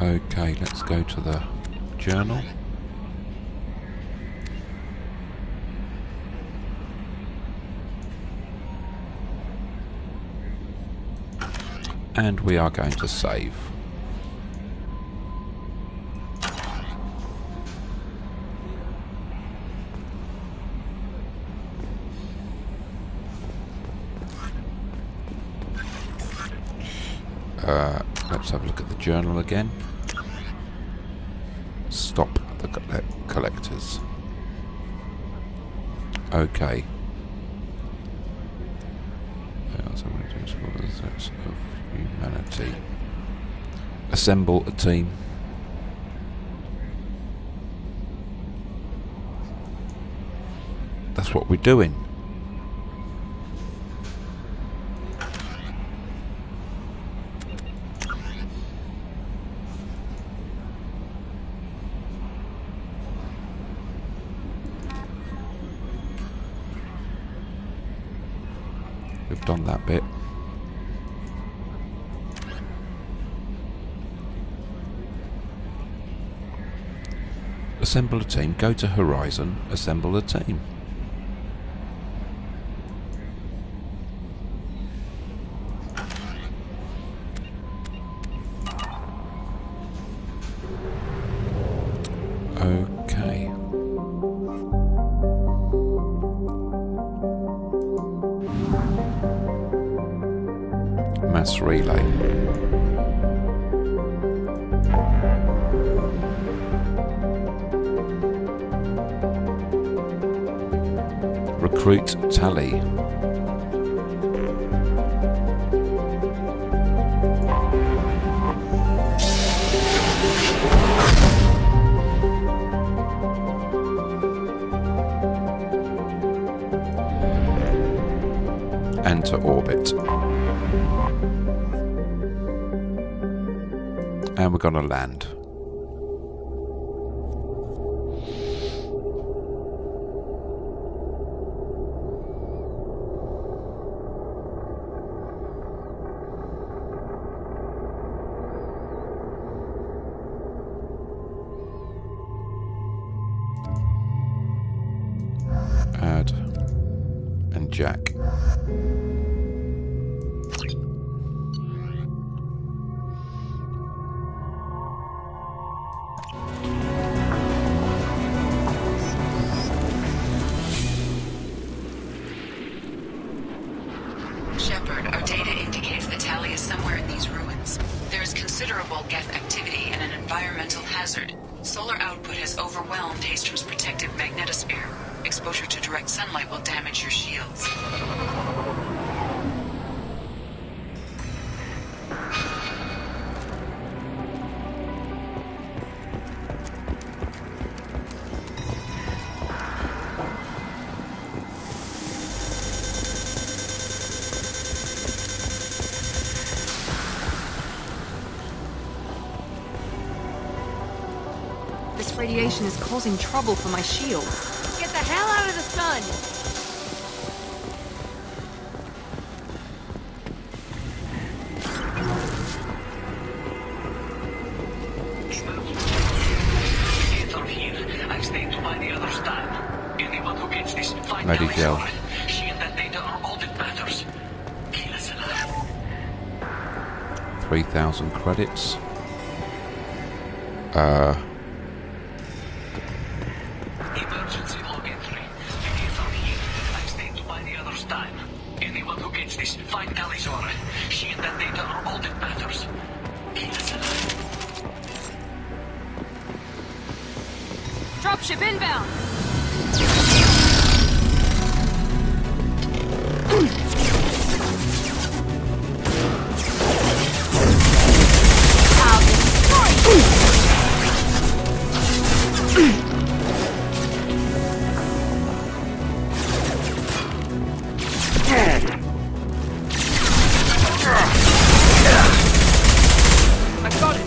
Okay, let's go to the journal. And we are going to save. Let's have a look at the journal again. Stop the collectors. Okay. Of humanity. Assemble a team. That's what we're doing. We've done that bit. Assemble a team. Go to Horizon. Assemble a team. Okay. Mass relay. Recruit tally. Enter orbit. And we're going to land. Add and jack. Shepard, our data indicates the tally is somewhere in these ruins. There is considerable Geth activity and an environmental hazard. Solar output has overwhelmed Hastrom's protective magnetosphere. Exposure to direct sunlight will damage your shields. This radiation is causing trouble for my shields. Get the hell out of the sun! I've stayed to buy the other's time. Anyone who gets this, find Medigel. She and that data are all that matters. Kill us alive. 3,000 credits. Emergency log entry. The gates are here. I've stayed to buy the other's time. Anyone who gets this, find Talizora. She and that data are all that matters. Kill us alive. Dropship inbound! I'll destroy you! I got it!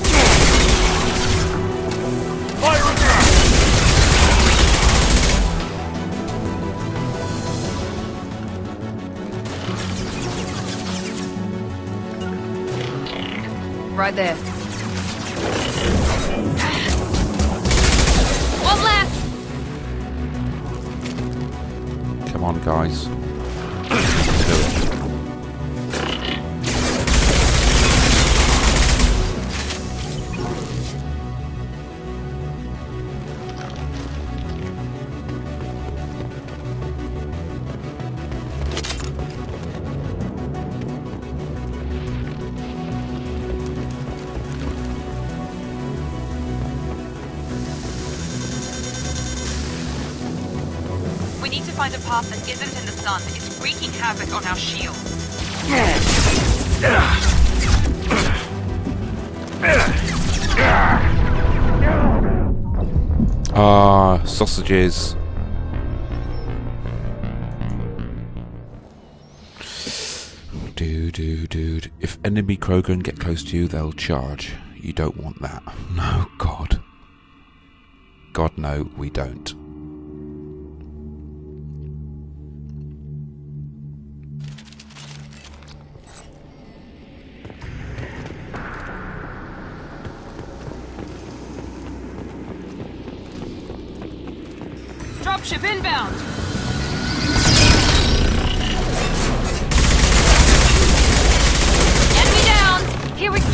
Fire again! Right there. One last! Come on, guys. Do it. need to find a path that isn't in the sun. It's wreaking havoc on our shield. Sausages. Dude. If enemy Krogan get close to you, they'll charge. You don't want that. No, God. God, no, we don't. Dropship inbound! Enemy down! Here we go!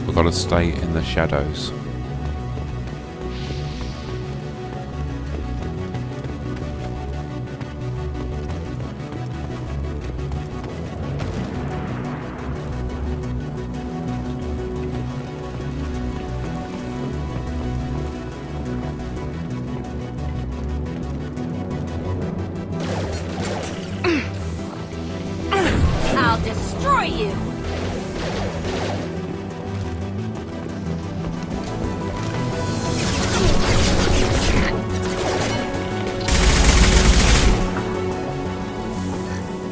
We've got to stay in the shadows. I'll destroy you!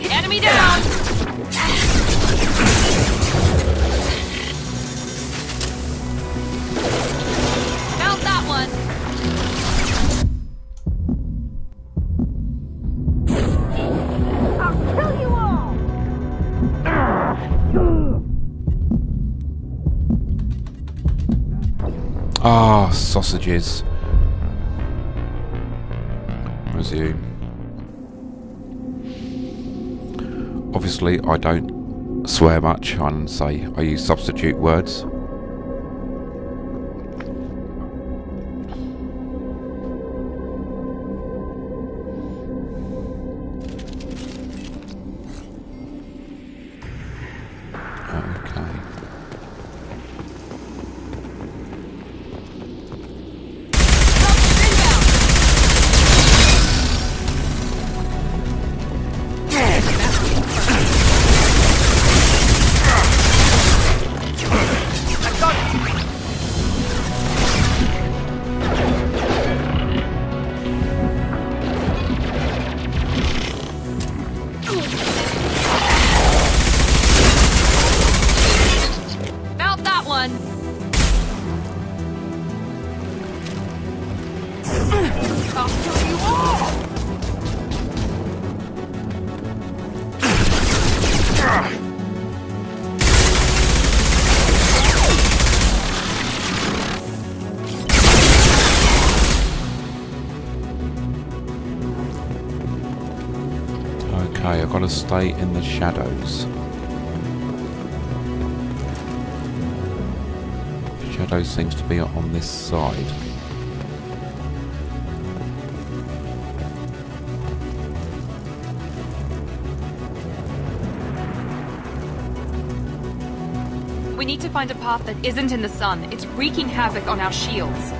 Enemy down! Found that one! I'll kill you all! Ah, sausages. Resume. Obviously, I don't swear much and say I use substitute words. Okay. Found that one! I'll kill you all! Okay, I've got to stay in the shadows. Shadow seems to be on this side. We need to find a path that isn't in the sun. It's wreaking havoc on our shields.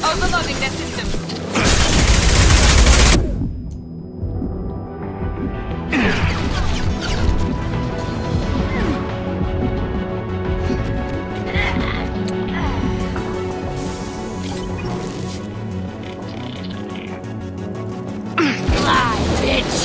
Overloading their system. Fly, bitch!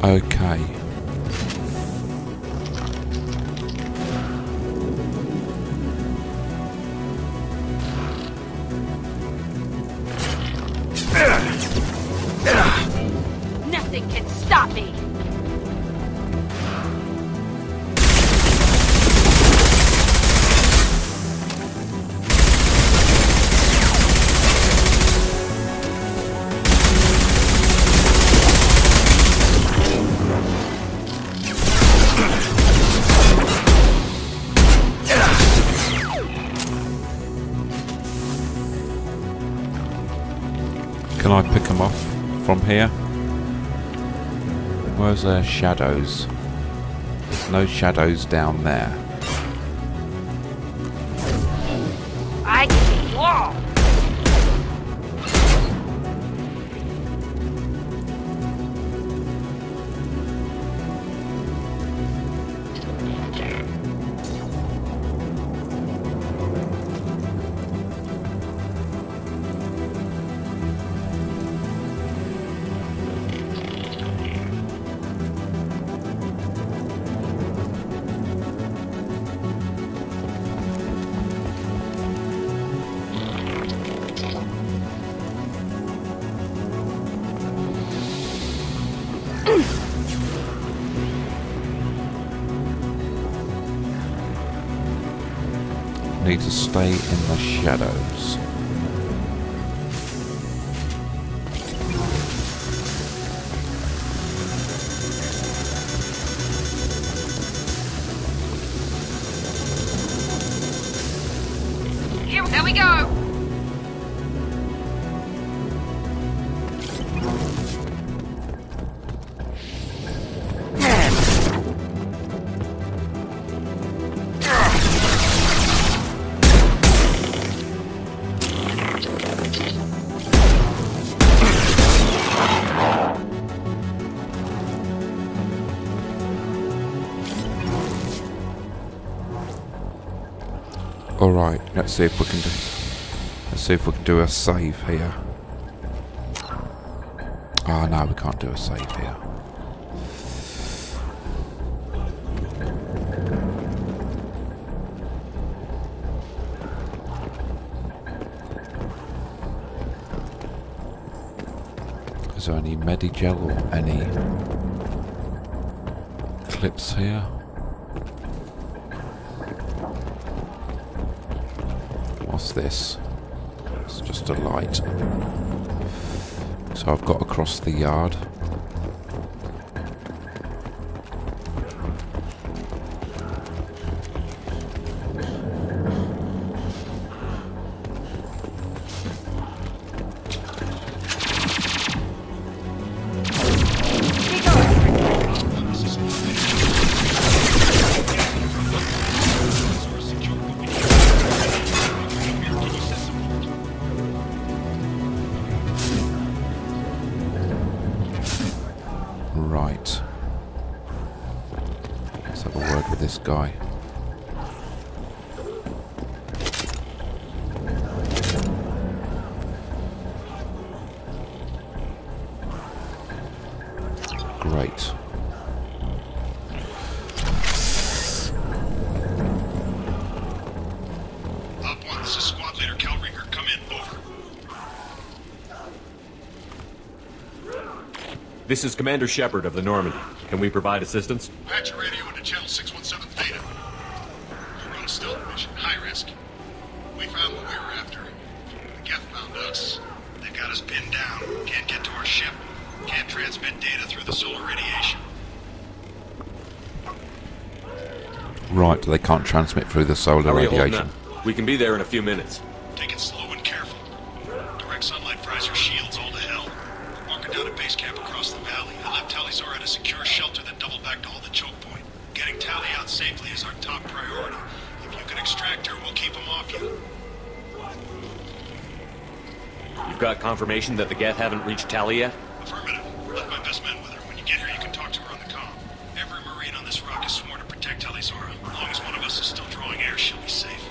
Okay. Nothing can stop me! Can I pick them off from here? Where's their shadows? There's no shadows down there. I can see you all! Need to stay in the shadows. Here we go! Alright, let's see if we can do a save here. Oh no, we can't do a save here. Is there any Medigel or any clips here? What's this? It's just a light. So I've got across the yard. Right. Let's have a word with this guy. Great. Op 1, this is Squad Leader Calringer. Come in, over. This is Commander Shepard of the Normandy. Can we provide assistance? Patch your radio into channel 617 Theta. We're on a stealth mission, high risk. We found what we were after. The Geth found us. They've got us pinned down. Can't get to our ship. Can't transmit data through the solar radiation. Right, they can't transmit through the solar radiation. We can be there in a few minutes. Take it slow and careful. Direct sunlight fries your shields all to hell. Walking down a base camp across the valley, I left Tali'Zorah at a secure shelter that doubled back to hold the choke point. Getting Tali out safely is our top priority. If you can extract her, we'll keep him off you. You've got confirmation that the Geth haven't reached Tali yet? Affirmative. Left my best men with her. When you get here, you can talk to her on the comm. Every Marine on this rock is sworn to protect Tali'Zorah. As long as one of us is still drawing air, she'll be safe.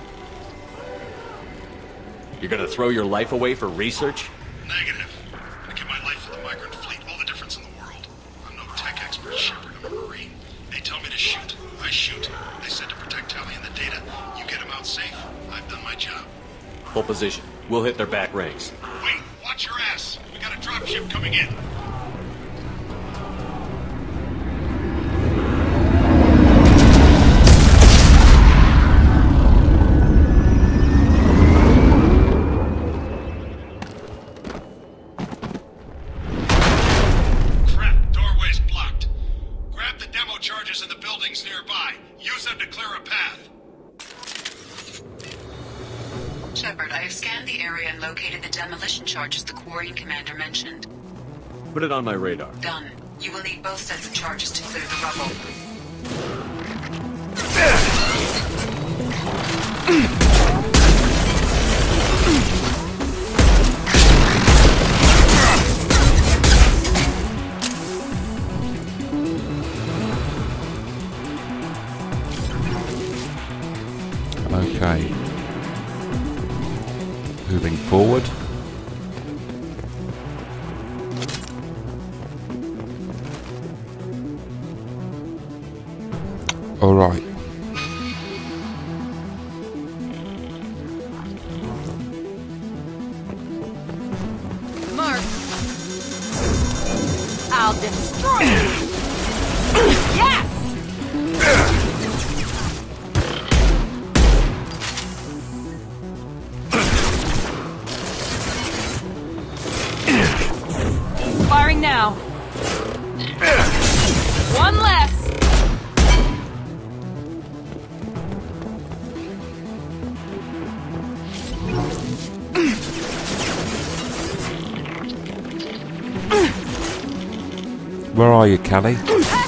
You're gonna throw your life away for research? Negative. I give my life for the migrant fleet. All the difference in the world. I'm no tech expert. Hold position. We'll hit their back ranks. Wait, watch your ass. We got a dropship coming in. Crap, doorway's blocked. Grab the demo charges in the buildings nearby. Use them to clear a path. Shepard, I have scanned the area and located the demolition charges the Quarian commander mentioned. Put it on my radar. Done. You will need both sets of charges to clear the rubble. Okay. Moving forward. All right. Mark! I'll destroy you! Yes! Firing now. One less. Where are you, Callie? Perfect.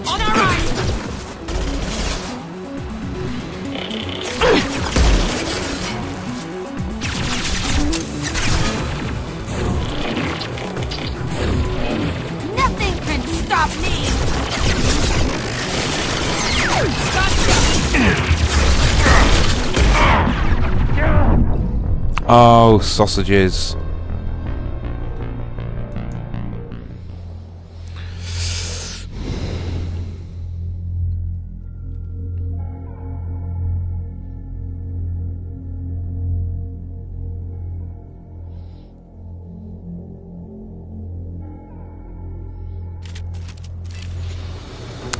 On our right. Nothing can stop me. Oh, sausages.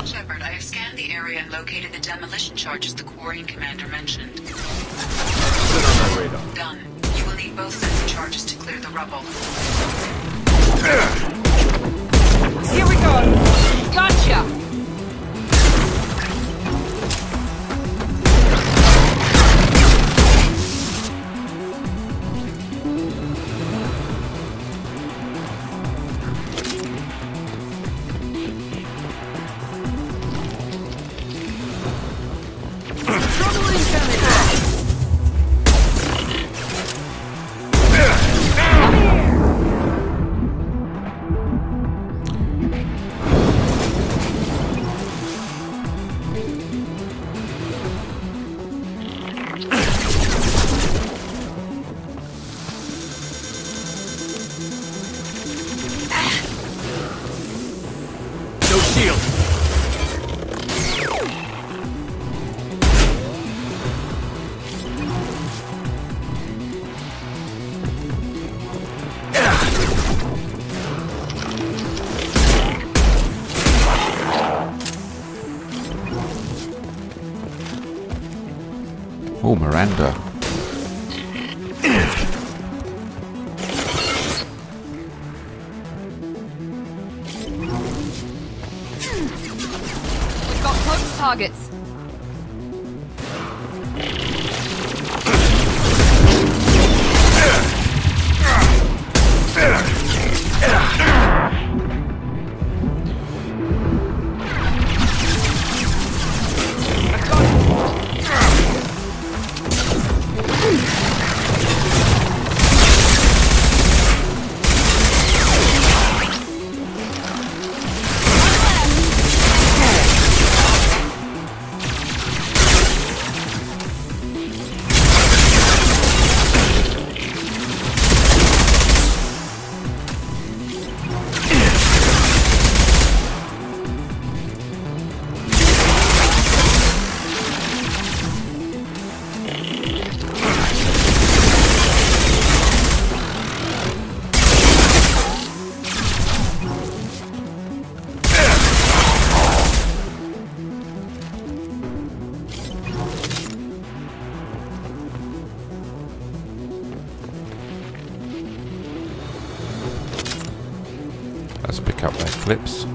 Shepard, I have scanned the area and located the demolition charges the Quarian commander mentioned. Put it on my radar. Done. You will need both sets of charges to clear the rubble. Here we go. Gotcha. Trouble incoming. Come here. No shield. Oh, Miranda. We've got close targets. eclipse.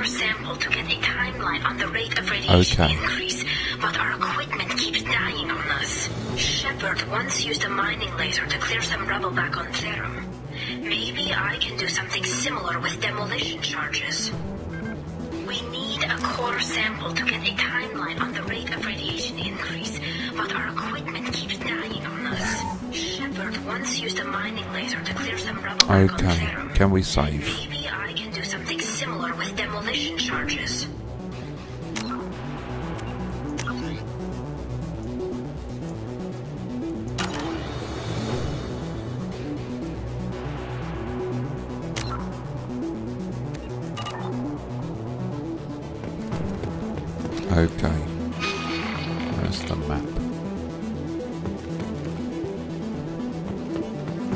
Sample to get a timeline on the rate of radiation increase, but our equipment keeps dying on us. Shepard once used a mining laser to clear some rubble back on Therum. Maybe I can do something similar with demolition charges. We need a core sample to get a timeline on the rate of radiation increase, but our equipment keeps dying on us. Shepard once used a mining laser to clear some rubble back on Therum. Can we save? Maybe I can do something similar with demolition charges. Okay. Where's the map?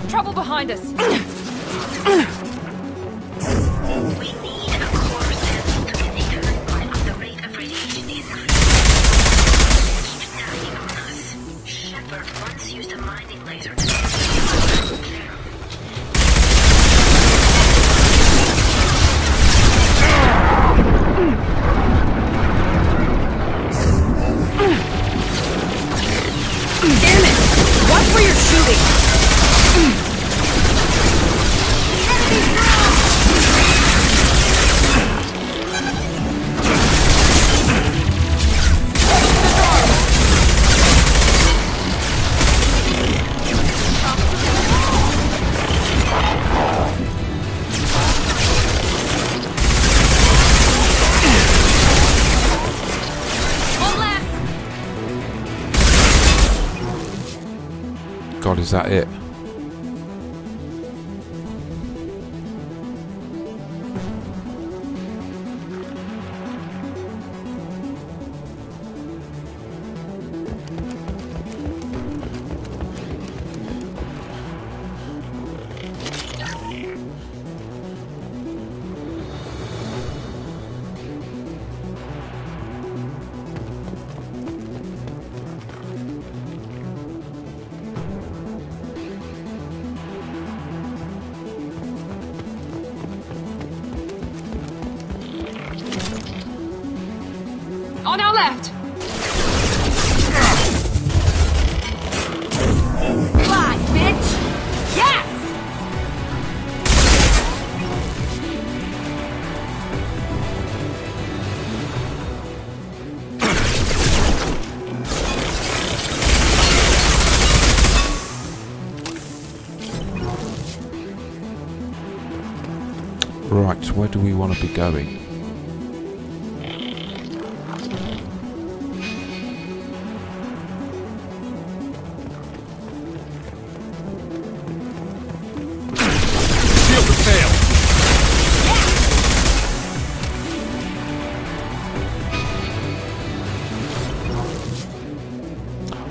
Trouble behind us. We need a core sample to get a timeline on the rate of radiation increase. Keeps dying on us. Shepard once used a mining laser to Damn it! Watch where you're shooting! God, is that it? On our left! Fly, bitch! Yes! Right, where do we want to be going?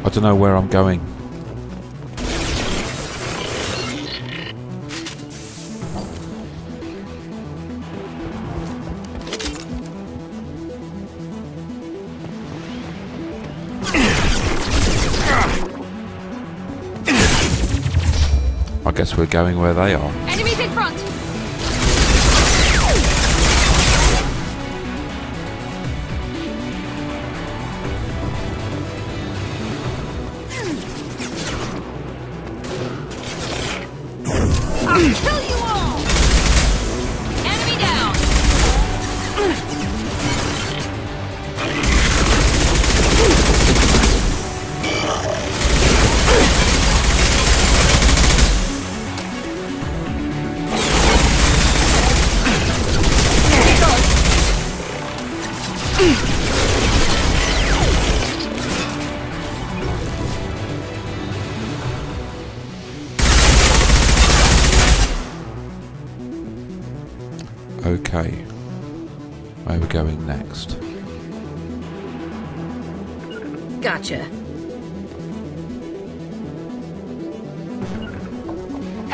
I don't know where I'm going. I guess we're going where they are. Enemies in front! I'll kill you all! Enemy down! Okay, where are we going next? Gotcha.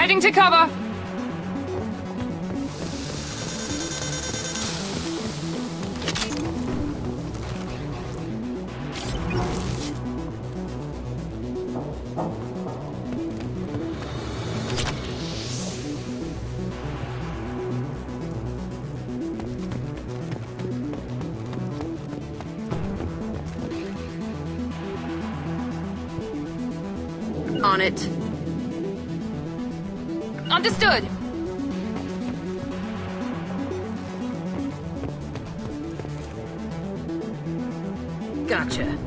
Heading to cover! On it. Understood. Gotcha.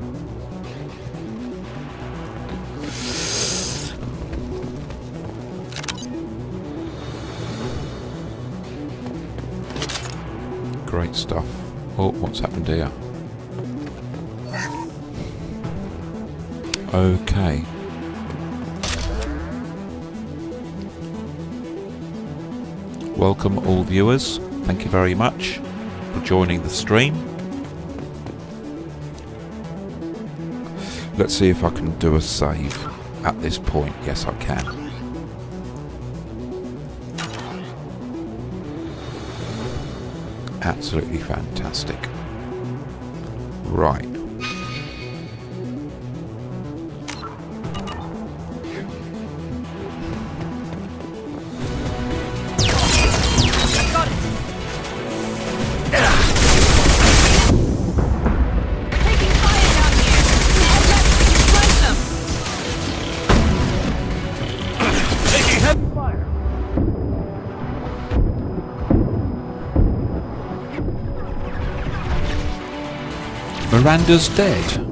Great stuff. Oh, what's happened here? Okay. Welcome all viewers. Thank you very much for joining the stream. Let's see if I can do a save at this point. Yes, I can. Absolutely fantastic. Right. Miranda's dead.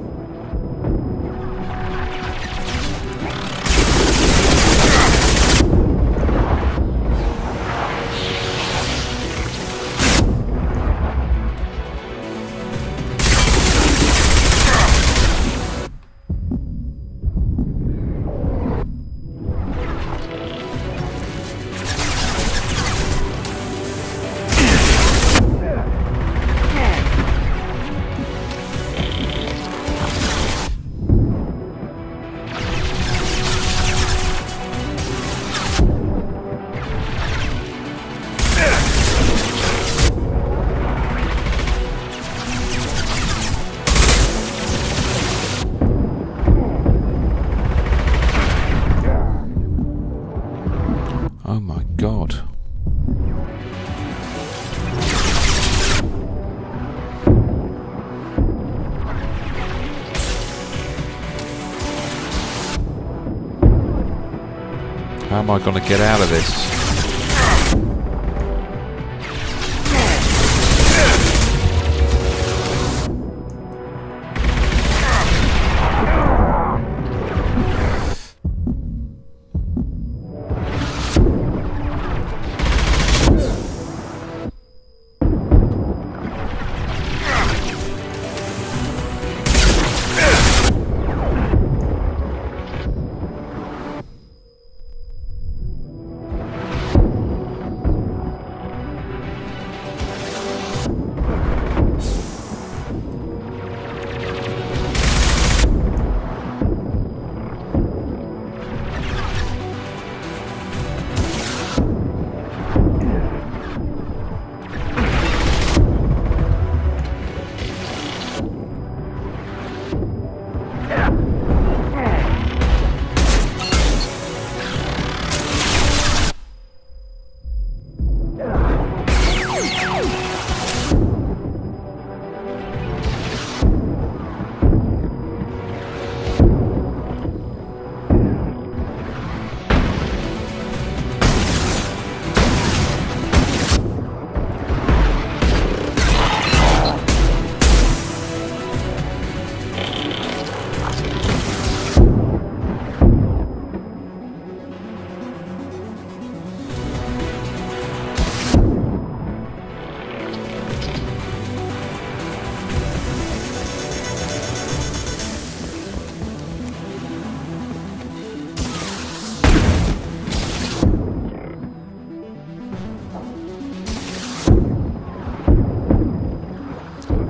Oh my god. How am I going to get out of this?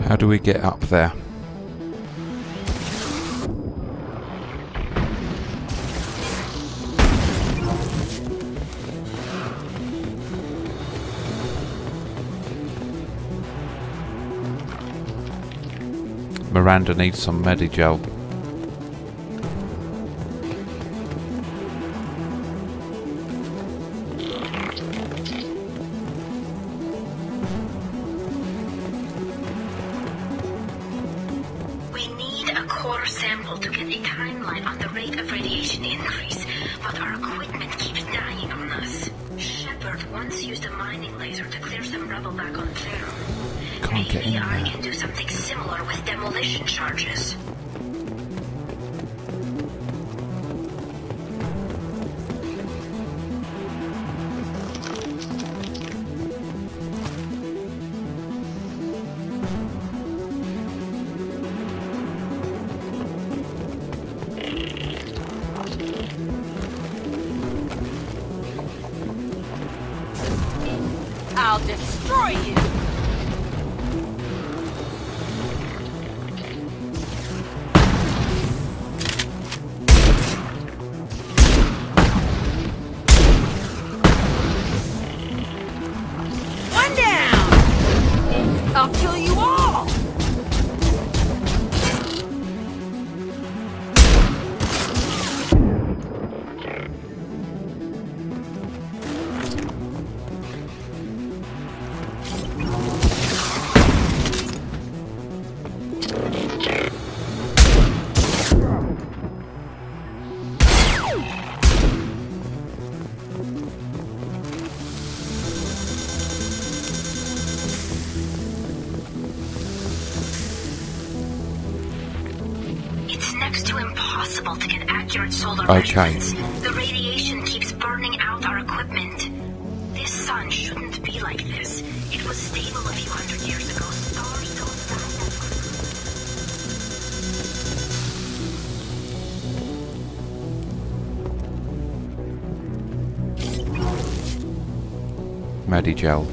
How do we get up there? Miranda needs some Medigel. We need a core sample to get a timeline on the rate of radiation increase, but our equipment keeps dying on us. Shepard once used a mining laser to clear some rubble back on Therum. Can't get in Maybe I there. can do something similar with demolition charges. I'll destroy you! One down! I'll kill you all! It's next to impossible to get accurate solar Okay. measurements. The radiation keeps burning out our equipment. This sun shouldn't be like this. It was stable a few hundred years ago. Stars don't die Medigel.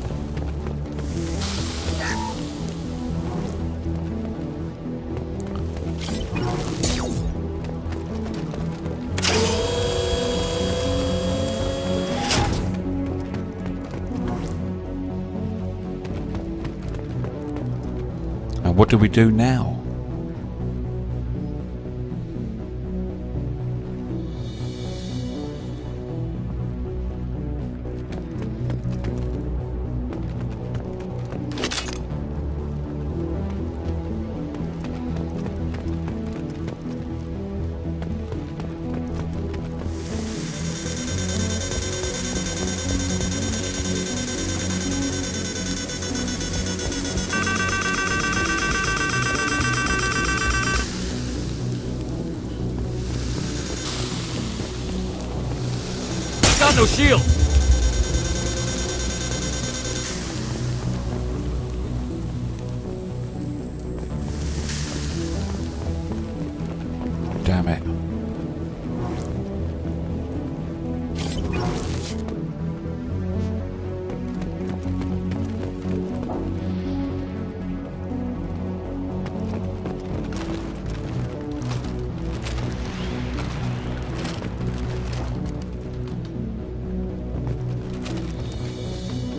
And what do we do now? Got no shield! Damn it.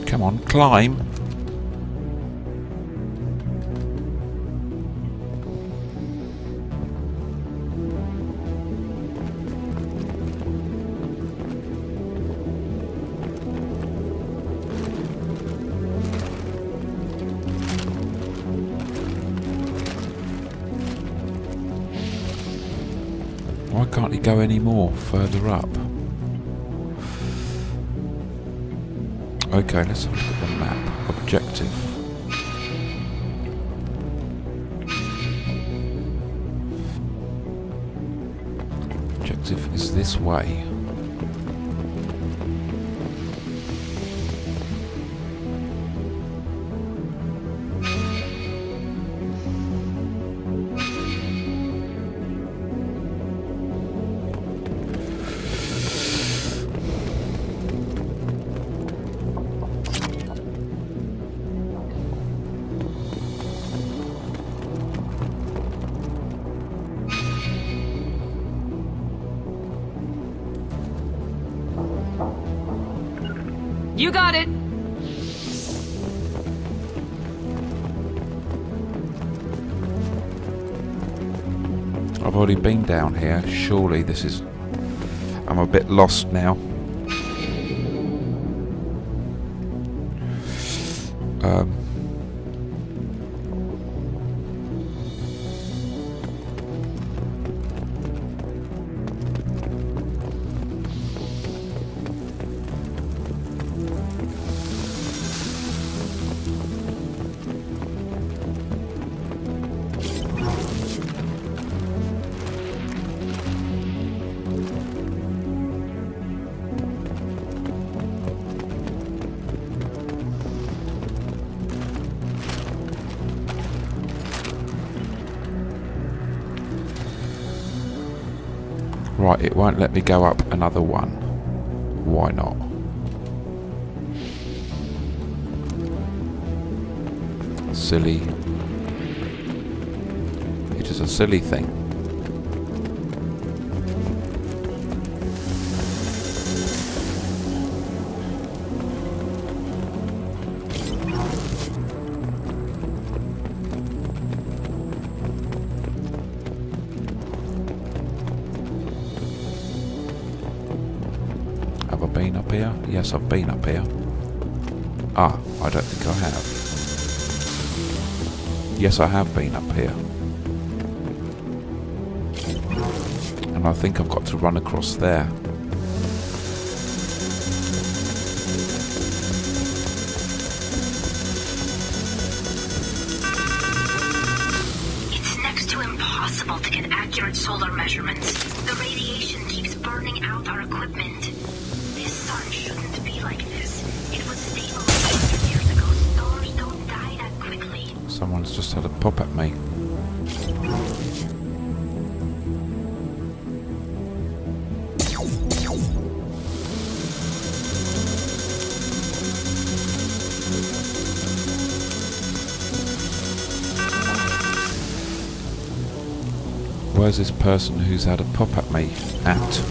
Come on, climb. Why can't he go any more further up? Okay, let's have a look at the map. Objective. Objective is this way. You got it! I've already been down here. Surely this is... I'm a bit lost now. Right, it won't let me go up another one. Why not? Silly. It is a silly thing. Have I been up here? Yes, I've been up here. Ah, I don't think I have. Yes, I have been up here. And I think I've got to run across there. It's next to impossible to get accurate solar measurements. The radiation keeps burning out our equipment. This sun shouldn't be like this. It was stable 100 years ago. Stars don't die that quickly. Someone's just had a pop at me. Where's this person who's had a pop at me at?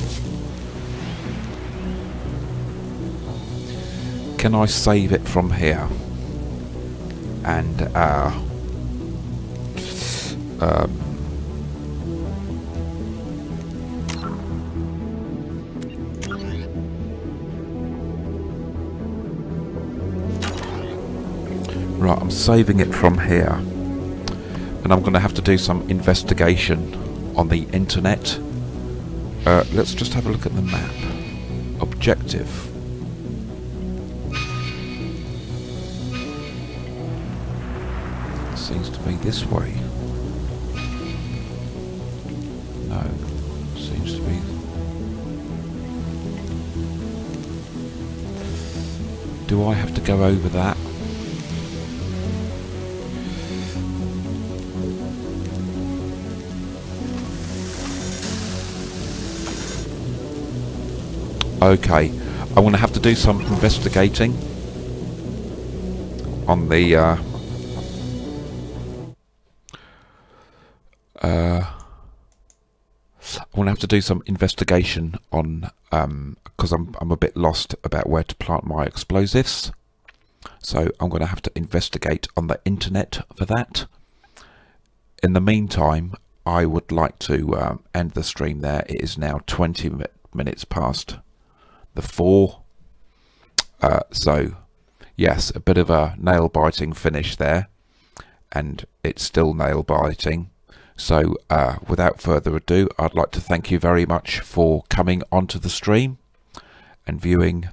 Can I save it from here? And right, I'm saving it from here, and I'm going to have to do some investigation on the internet. Let's just have a look at the map. Objective. Seems to be this way. No, seems to be... Do I have to go over that? Okay, I'm going to have to do some investigating on the I'm going to have to do some investigation on because I'm a bit lost about where to plant my explosives, so I'm going to have to investigate on the internet for that. In the meantime, I would like to end the stream there. It is now 20 minutes past the 4, so yes, a bit of a nail-biting finish there, and it's still nail-biting. So without further ado, I'd like to thank you very much for coming onto the stream and viewing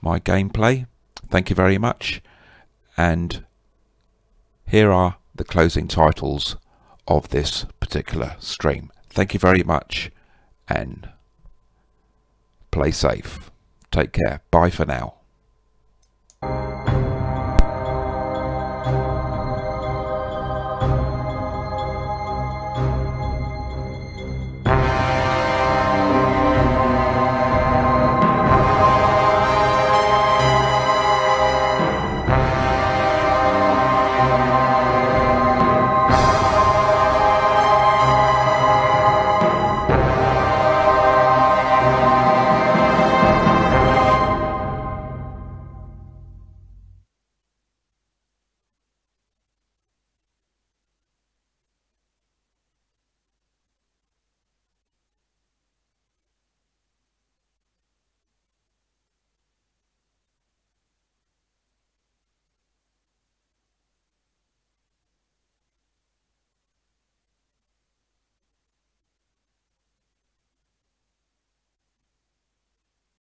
my gameplay. Thank you very much, and here are the closing titles of this particular stream. Thank you very much, and play safe. Take care. Bye for now.